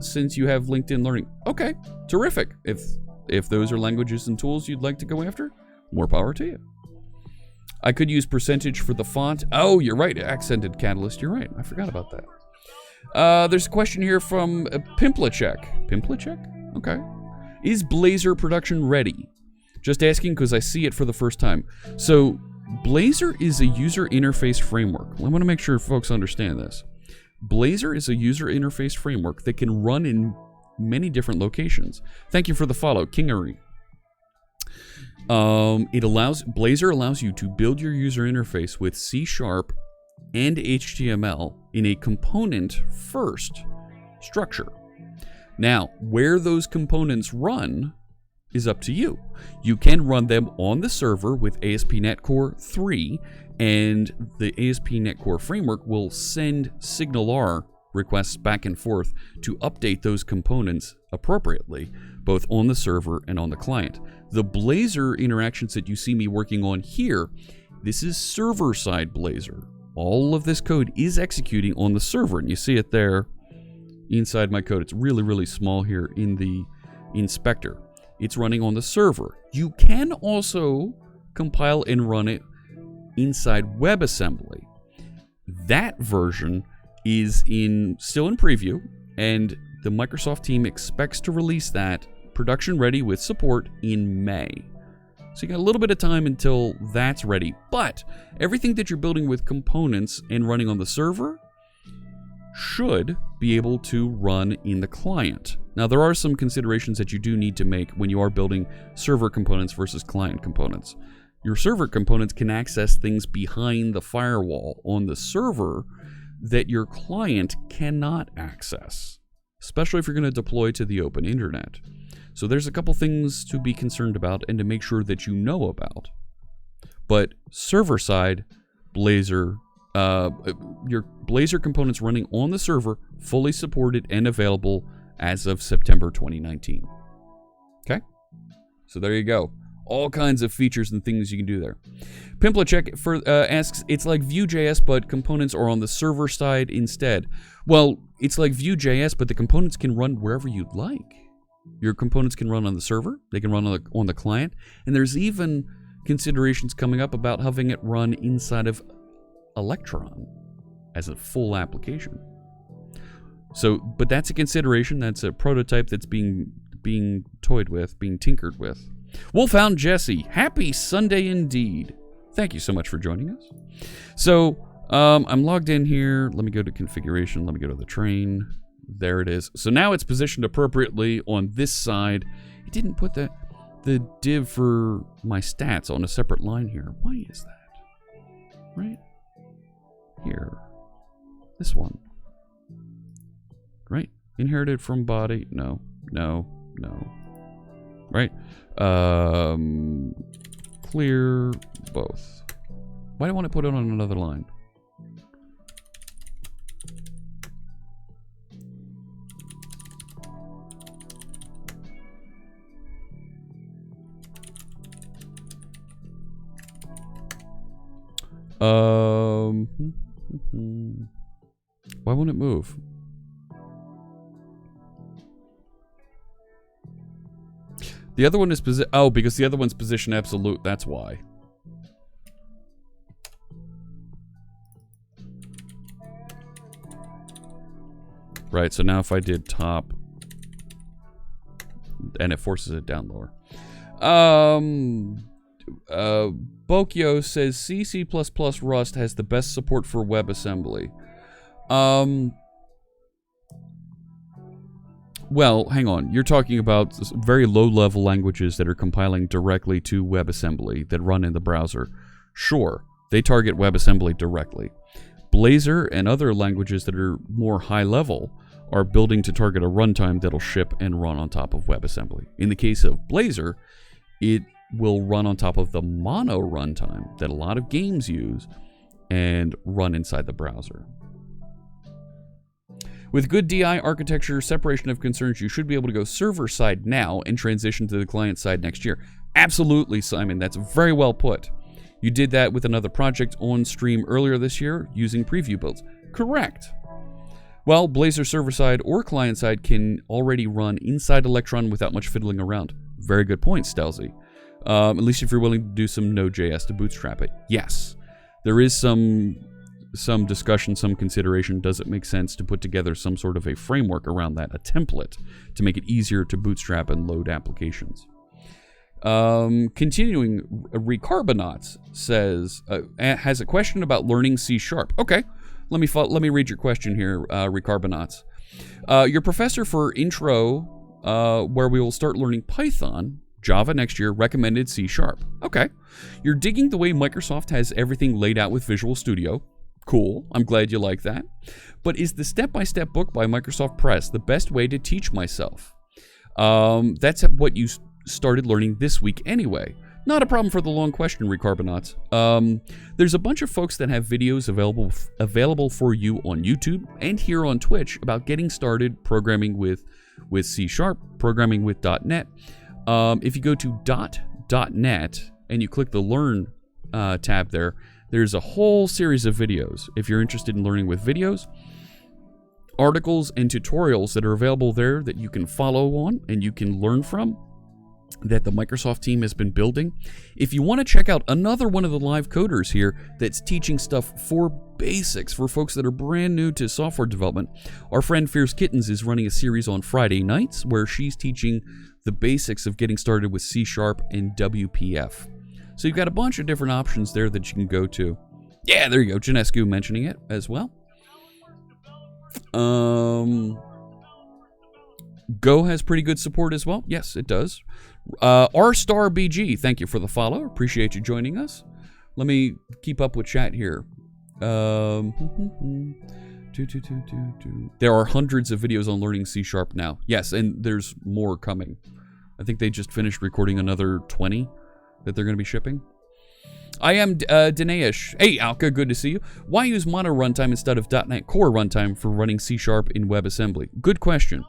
since you have LinkedIn Learning. Okay, terrific. If those are languages and tools you'd like to go after, more power to you. I could use percentage for the font. Oh, you're right, accented catalyst. You're right, I forgot about that. There's a question here from Pimplachek. Pimplachek? Okay. Is Blazor production ready? Just asking because I see it for the first time. So Blazor is a user interface framework. I want to make sure folks understand this. Blazor is a user interface framework that can run in many different locations. Thank you for the follow, Kingery. Blazor allows you to build your user interface with C# and HTML in a component first structure. Now, where those components run is up to you. You can run them on the server with ASP.NET Core 3, and the ASP.NET Core framework will send SignalR requests back and forth to update those components appropriately, both on the server and on the client. The Blazor interactions that you see me working on here, this is server-side Blazor. All of this code is executing on the server, and you see it there inside my code. It's really, really small here in the inspector. It's running on the server. You can also compile and run it inside WebAssembly. That version is still in preview, and the Microsoft team expects to release that production ready with support in May. So you got a little bit of time until that's ready. But everything that you're building with components and running on the server should be able to run in the client. Now, there are some considerations that you do need to make when you are building server components versus client components. Your server components can access things behind the firewall on the server that your client cannot access, especially if you're going to deploy to the open internet. So there's a couple things to be concerned about and to make sure that you know about. But server-side, Blazor Your Blazor components running on the server, fully supported and available as of September 2019. Okay? So there you go. All kinds of features and things you can do there. Pimplachek asks, it's like Vue.js, but components are on the server side instead. Well, it's like Vue.js, but the components can run wherever you'd like. Your components can run on the server, they can run on the client, and there's even considerations coming up about having it run inside of Electron as a full application. So, but that's a consideration. That's a prototype that's being toyed with, being tinkered with. Wolfhound Jesse, happy Sunday indeed. Thank you so much for joining us. So, I'm logged in here. Let me go to configuration. Let me go to the train. There it is. So now it's positioned appropriately on this side. It didn't put the div for my stats on a separate line here. Why is that? Right here. This one. Right? Inherited from body. No. Right? Clear both. Why do I want to put it on another line? Why won't it move? The other one is because the other one's position absolute, that's why. Right, so now if I did top, and it forces it down lower. Bokyo says C++ Rust has the best support for WebAssembly. Well, hang on. You're talking about very low-level languages that are compiling directly to WebAssembly that run in the browser. Sure, they target WebAssembly directly. Blazor and other languages that are more high-level are building to target a runtime that'll ship and run on top of WebAssembly. In the case of Blazor, it will run on top of the mono runtime that a lot of games use and run inside the browser. With good DI architecture, separation of concerns, you should be able to go server side now and transition to the client side next year. Absolutely, Simon. That's very well put. You did that with another project on stream earlier this year using preview builds. Correct. Well, Blazor server side or client side can already run inside Electron without much fiddling around. Very good point, Stelzy. At least if you're willing to do some Node.js to bootstrap it. Yes. There is some discussion, some consideration. Does it make sense to put together some sort of a framework around that, a template, to make it easier to bootstrap and load applications? Continuing, Recarbonauts says, has a question about learning C#. Okay, let me read your question here, Recarbonauts. Your professor for intro, where we will start learning Python, Java next year, recommended C#. Okay. You're digging the way Microsoft has everything laid out with Visual Studio. Cool. I'm glad you like that. But is the step-by-step book by Microsoft Press the best way to teach myself? That's what you started learning this week anyway. Not a problem for the long question, Recarbonauts. There's a bunch of folks that have videos available for you on YouTube and here on Twitch about getting started programming with C#, programming with .NET. If you go to .net and you click the Learn tab there, there's a whole series of videos. If you're interested in learning with videos, articles and tutorials that are available there that you can follow on and you can learn from, that the Microsoft team has been building. If you want to check out another one of the live coders here that's teaching stuff for basics, for folks that are brand new to software development, our friend Fierce Kittens is running a series on Friday nights where she's teaching the basics of getting started with C# and WPF. So you've got a bunch of different options there that you can go to. Yeah, there you go. Janescu mentioning it as well. Go has pretty good support as well. Yes, it does. R*BG, thank you for the follow. Appreciate you joining us. Let me keep up with chat here. There are hundreds of videos on learning C# now. Yes, and there's more coming. I think they just finished recording another 20 that they're going to be shipping. I am Dinesh. Hey, Alka, good to see you. Why use Mono runtime instead of .NET Core runtime for running C# in WebAssembly? Good question.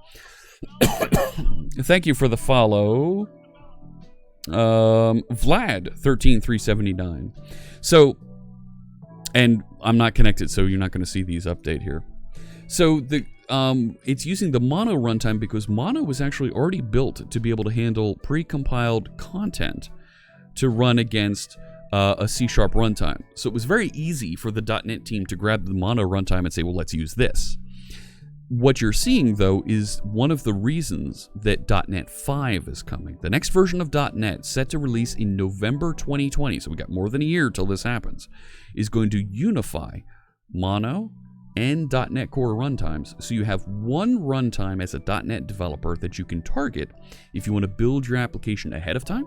Thank you for the follow. Vlad, 13379. So, and I'm not connected, so you're not going to see these update here. So it's using the Mono runtime because Mono was actually already built to be able to handle pre-compiled content to run against a C# runtime. So it was very easy for the .NET team to grab the Mono runtime and say, well, let's use this. What you're seeing, though, is one of the reasons that .NET 5 is coming. The next version of .NET, set to release in November 2020, so we got more than a year till this happens, is going to unify Mono and .NET Core runtimes. So you have one runtime as a .NET developer that you can target if you want to build your application ahead of time,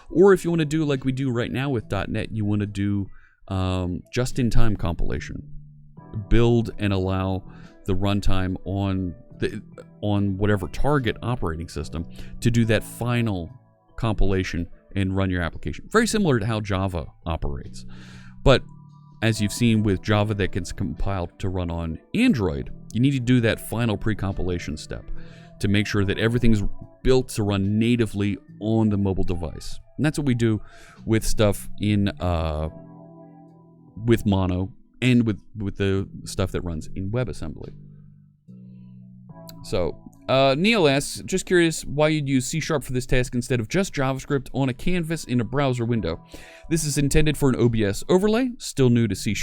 or if you want to do like we do right now with .NET, you want to do just-in-time compilation. Build and allow the runtime on whatever target operating system to do that final compilation and run your application. Very similar to how Java operates. But as you've seen with Java that gets compiled to run on Android, you need to do that final pre-compilation step to make sure that everything's built to run natively on the mobile device. And that's what we do with stuff in with Mono and with the stuff that runs in WebAssembly. So, Neil asks, just curious why you'd use C# for this task instead of just JavaScript on a canvas in a browser window. This is intended for an OBS overlay, still new to C#,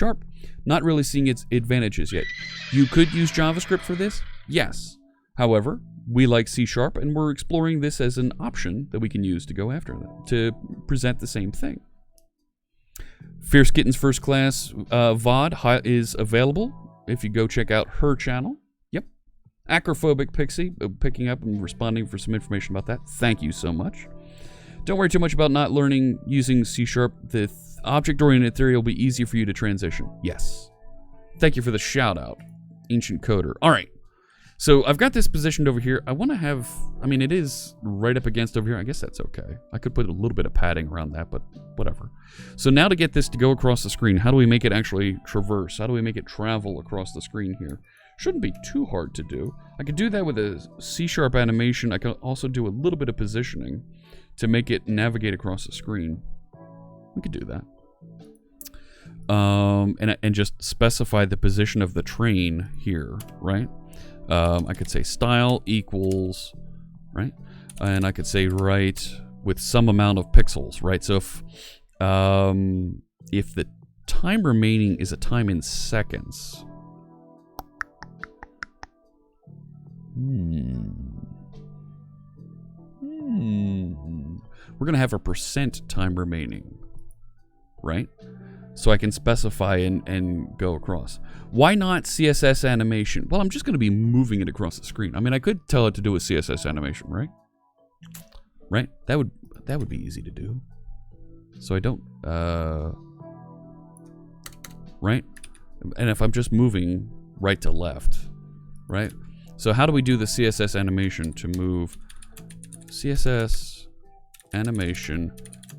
not really seeing its advantages yet. You could use JavaScript for this? Yes. However, we like C# and we're exploring this as an option that we can use to go after that, to present the same thing. Fierce Kitten's First Class VOD is available if you go check out her channel. Yep. Acrophobic Pixie, picking up and responding for some information about that. Thank you so much. Don't worry too much about not learning using C#. The object-oriented theory will be easy for you to transition. Yes. Thank you for the shout-out, Ancient Coder. All right. So I've got this positioned over here. I want to have, I mean, it is right up against over here. I guess that's okay. I could put a little bit of padding around that, but whatever. So now to get this to go across the screen, how do we make it actually traverse? How do we make it travel across the screen here? Shouldn't be too hard to do. I could do that with a C# animation. I could also do a little bit of positioning to make it navigate across the screen. We could do that. And just specify the position of the train here, right? I could say style equals, right? And I could say right with some amount of pixels, right? So if the time remaining is a time in seconds, we're gonna have a % time remaining, right? So I can specify and go across. Why not CSS animation? Well, I'm just going to be moving it across the screen. I mean, I could tell it to do a CSS animation, right? Right? That would be easy to do. So I don't, right? And if I'm just moving right to left, right? So how do we do the CSS animation to move? CSS animation,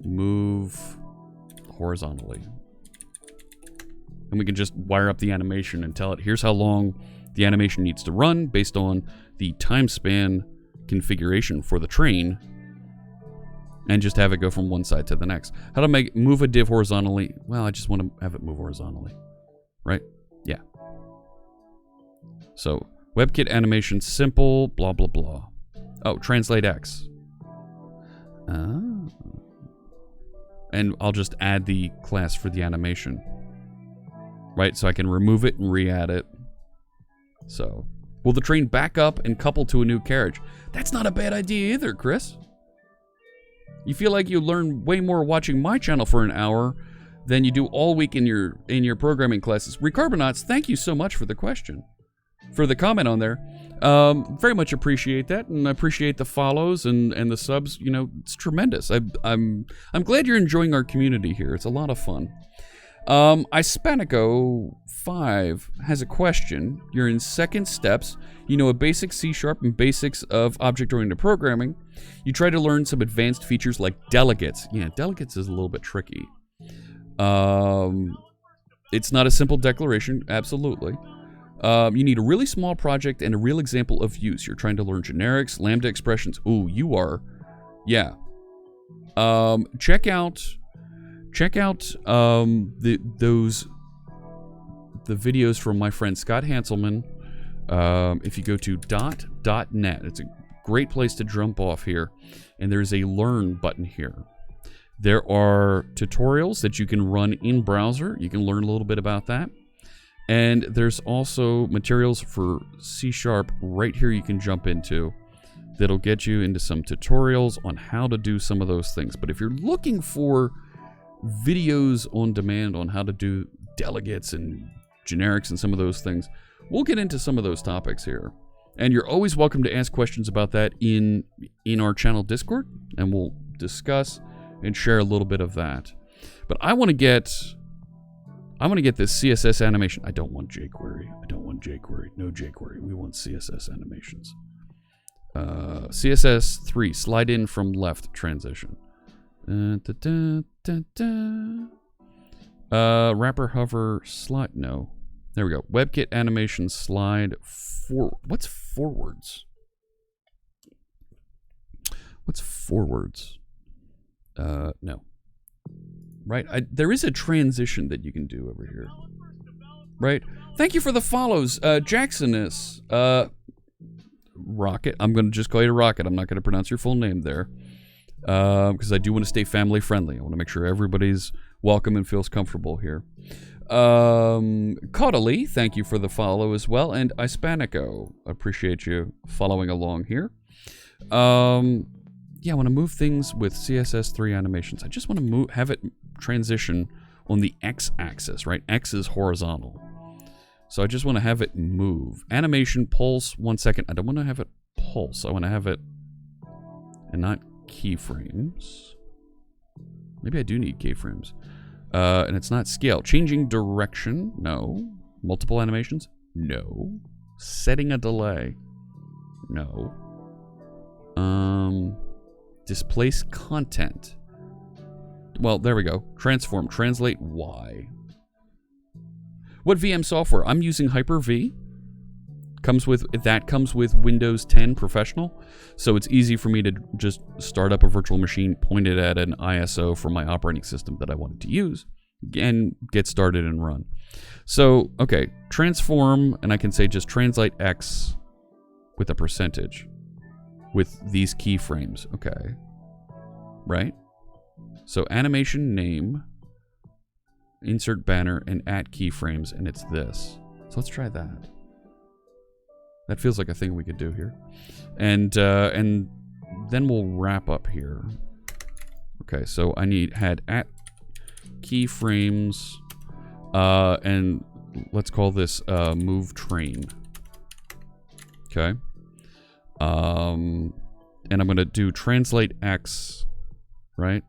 move horizontally. And we can just wire up the animation and tell it, here's how long the animation needs to run based on the time span configuration for the train, and just have it go from one side to the next. How to move a div horizontally? Well, I just want to have it move horizontally, right? Yeah. So WebKit animation simple, blah, blah, blah. Oh, translate X. And I'll just add the class for the animation. Right, so I can remove it and re-add it. So, will the train back up and couple to a new carriage? That's not a bad idea either, Chris. You feel like you learn way more watching my channel for an hour than you do all week in your programming classes. Recarbonauts, thank you so much for the question, for the comment on there. Very much appreciate that, and I appreciate the follows and the subs. You know, it's tremendous. I'm glad you're enjoying our community here. It's a lot of fun. Ispanico5 has a question. You're in second steps. You know a basic C# and basics of object-oriented programming. You try to learn some advanced features like delegates. Yeah, delegates is a little bit tricky. It's not a simple declaration, absolutely. You need a really small project and a real example of use. You're trying to learn generics, lambda expressions. Ooh, you are. Yeah. Check out the videos from my friend Scott Hanselman. If you go to .net, it's a great place to jump off here, and there's a learn button here. There are tutorials that you can run in browser. You can learn a little bit about that. And there's also materials for C# right here you can jump into that'll get you into some tutorials on how to do some of those things. But if you're looking for videos on demand on how to do delegates and generics and some of those things, we'll get into some of those topics here. And you're always welcome to ask questions about that in our channel Discord, and we'll discuss and share a little bit of that. But I want to get this CSS animation. I don't want jQuery. I don't want jQuery. No jQuery. We want CSS animations. CSS3, slide in from left transition. Wrapper hover slide. No. There we go. WebKit animation slide for. What's forwards? What's forwards? No. Right? There is a transition that you can do over here. Right? Thank you for the follows. Jacksonus. Rocket. I'm going to just call you Rocket. I'm not going to pronounce your full name there. Because I do want to stay family friendly. I want to make sure everybody's welcome and feels comfortable here. Caudally, thank you for the follow as well. And Hispanico, appreciate you following along here. Yeah, I want to move things with CSS3 animations. I just want to have it transition on the x-axis, right? X is horizontal. So I just want to have it move. Animation, pulse, 1 second. I don't want to have it pulse. I want to have it, and not keyframes. Maybe I do need keyframes. And it's not scale. Changing direction, no. Multiple animations, no. Setting a delay, no. Displace content. Well, there we go. Transform, translate Y. What VM software? I'm using Hyper-V. Comes with Windows 10 Professional, so it's easy for me to just start up a virtual machine, point it at an ISO for my operating system that I wanted to use, and get started and run. So, okay, transform, and I can say just translate X with a percentage with these keyframes. Okay, right? So animation name, insert banner, and at keyframes, and it's this. So let's try that. That feels like a thing we could do here. And then we'll wrap up here. Okay, so I had at keyframes, and let's call this move train. Okay. And I'm going to do translate X, right?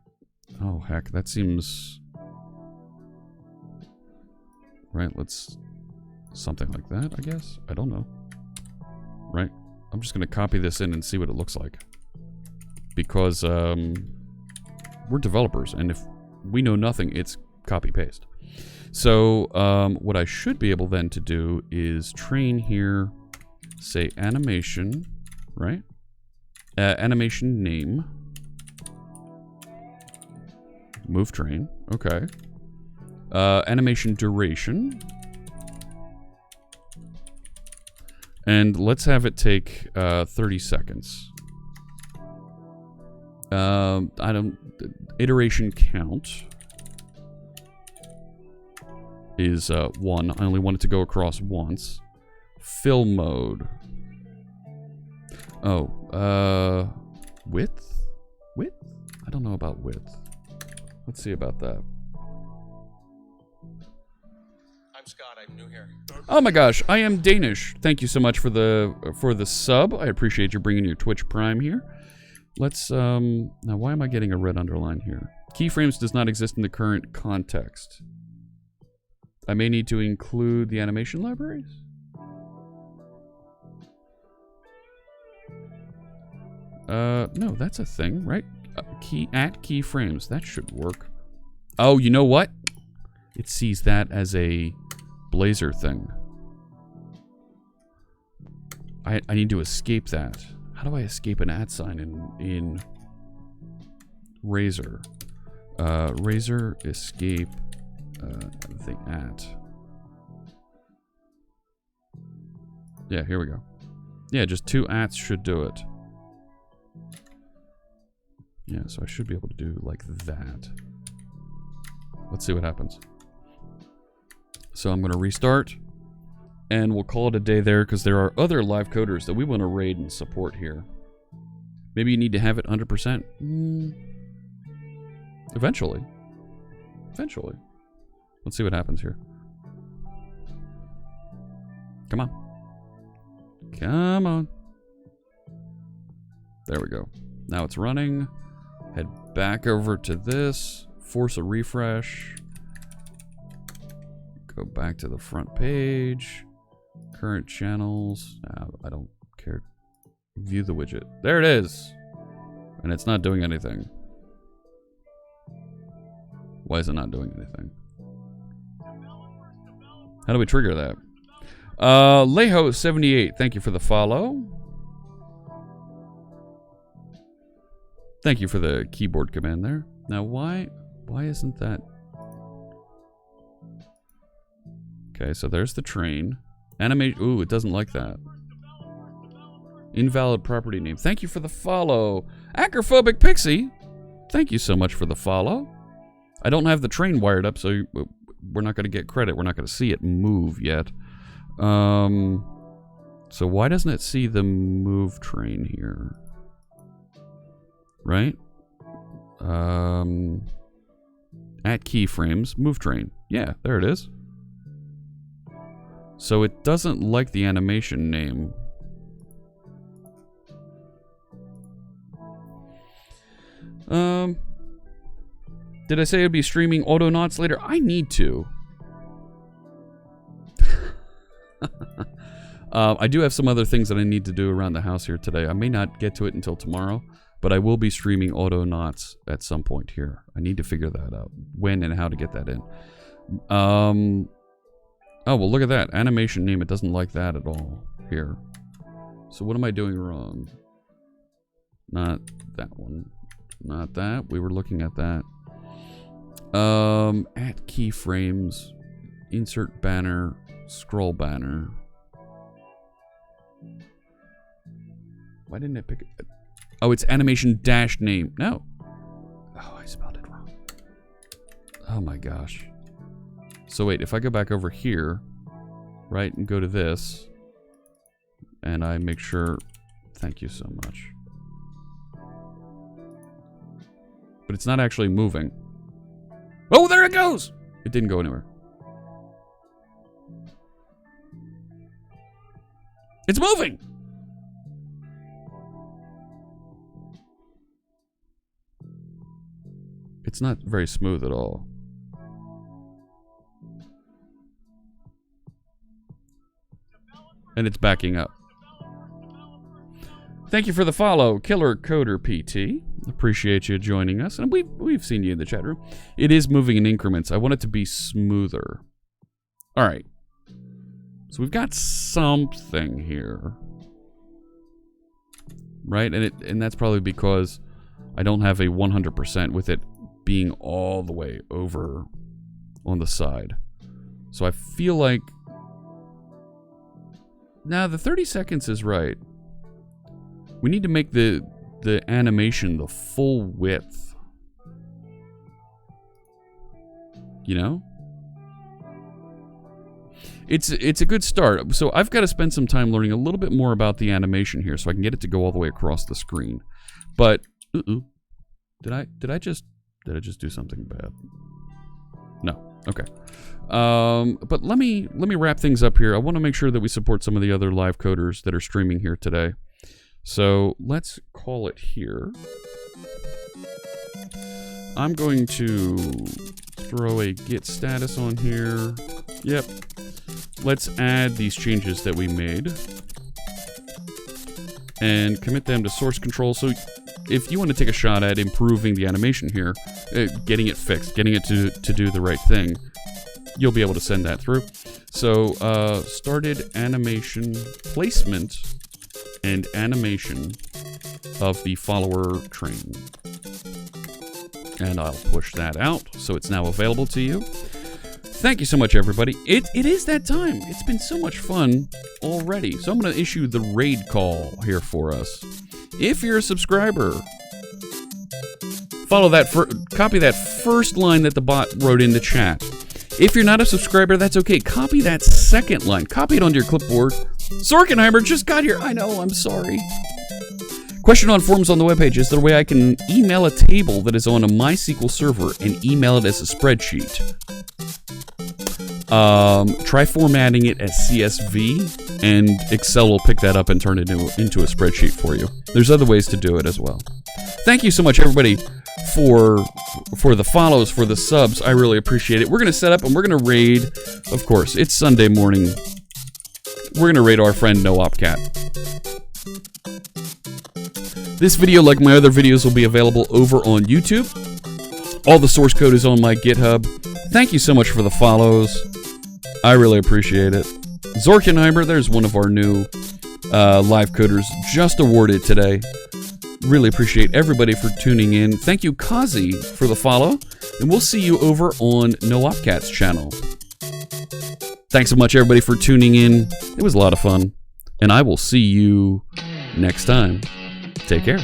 Oh, heck, that seems... Right, let's... Something like that, I guess? I don't know. Right? I'm just going to copy this in and see what it looks like. Because we're developers, and if we know nothing, it's copy-paste. So what I should be able then to do is train here, say animation, right? Animation name. Move train, okay. Animation duration. And let's have it take 30 seconds. Iteration count is 1. I only want it to go across once. Fill mode. Oh, width? Width? I don't know about width. Let's see about that. I'm Scott, I'm new here. Oh my gosh, I am Danish. Thank you so much for the sub. I appreciate you bringing your Twitch Prime here. Let's, now why am I getting a red underline here? Keyframes does not exist in the current context. I may need to include the animation libraries? No, that's a thing, right? Keyframes, that should work. Oh, you know what? it sees that as a Blazor thing. I need to escape that. How do I escape an @ sign in Razor? Razor escape the @. Yeah, here we go. Yeah, just 2 @ should do it. Yeah, so I should be able to do like that. Let's see what happens. So I'm going to restart, and we'll call it a day there, because there are other live coders that we want to raid and support here. Maybe you need to have it 100%. Eventually. Eventually. Let's see what happens here. Come on. Come on. There we go. Now it's running. Head back over to this. Force a refresh. Go back to the front page. Current channels. I don't care. View the widget. There it is. And it's not doing anything. Why is it not doing anything? How do we trigger that? Leho78, thank you for the follow. Thank you for the keyboard command there. Now why isn't that? Okay, so there's the train. Animate. Ooh, it doesn't like that. Invalid property name. Thank you for the follow. Acrophobic Pixie. Thank you so much for the follow. I don't have the train wired up, so we're not going to get credit. We're not going to see it move yet. So why doesn't it see the move train here? Right? At keyframes, move train. Yeah, there it is. So it doesn't like the animation name. Did I say it'd be streaming Autonauts later? I need to. I do have some other things that I need to do around the house here today. I may not get to it until tomorrow, but I will be streaming Autonauts at some point here. I need to figure that out. When and how to get that in. Oh, well, look at that. Animation name. It doesn't like that at all here. So what am I doing wrong? Not that one. Not that. We were looking at that. At keyframes. Insert banner. Scroll banner. Why didn't it pick it? Oh, it's animation dash name. No. Oh, I spelled it wrong. Oh my gosh. So wait, if I go back over here, right, and go to this, and I make sure, thank you so much. But it's not actually moving. Oh, there it goes! It didn't go anywhere. It's moving! It's not very smooth at all. And it's backing up. Thank you for the follow, Killer Coder PT. Appreciate you joining us. And we've seen you in the chat room. It is moving in increments. I want it to be smoother. All right. So we've got something here. Right? And that's probably because I don't have a 100% with it being all the way over on the side. So I feel like... Now, the 30 seconds is right. We need to make the animation the full width. You know? It's a good start. So I've got to spend some time learning a little bit more about the animation here so I can get it to go all the way across the screen. But did I just do something bad? No. Okay. But let me wrap things up here. I want to make sure that we support some of the other live coders that are streaming here today. So let's call it here. I'm going to throw a git status on here. Yep. Let's add these changes that we made and commit them to source control. So if you want to take a shot at improving the animation here, getting it fixed, getting it to do the right thing, you'll be able to send that through. So, started animation placement and animation of the follower train. And I'll push that out, so it's now available to you. Thank you so much, everybody. It is that time. It's been so much fun already. So I'm going to issue the raid call here for us. If you're a subscriber, follow that, copy that first line that the bot wrote in the chat. If you're not a subscriber, that's okay. Copy that second line. Copy it onto your clipboard. Sorkenheimer just got here. I know, I'm sorry. Question on forums on the webpage. Is there a way I can email a table that is on a MySQL server and email it as a spreadsheet? Try formatting it as CSV, and Excel will pick that up and turn it into a spreadsheet for you. There's other ways to do it as well. Thank you so much, everybody, for the follows, for the subs. I really appreciate it. We're going to set up and we're going to raid. Of course, it's Sunday morning. We're going to raid our friend NoOpCat. This video, like my other videos, will be available over on YouTube. All the source code is on my GitHub. Thank you so much for the follows. I really appreciate it. Zorkenheimer, there's one of our new live coders just awarded today. Really appreciate everybody for tuning in. Thank you, Kazi, for the follow. And we'll see you over on NoOpCat's channel. Thanks so much, everybody, for tuning in. It was a lot of fun. And I will see you next time. Take care.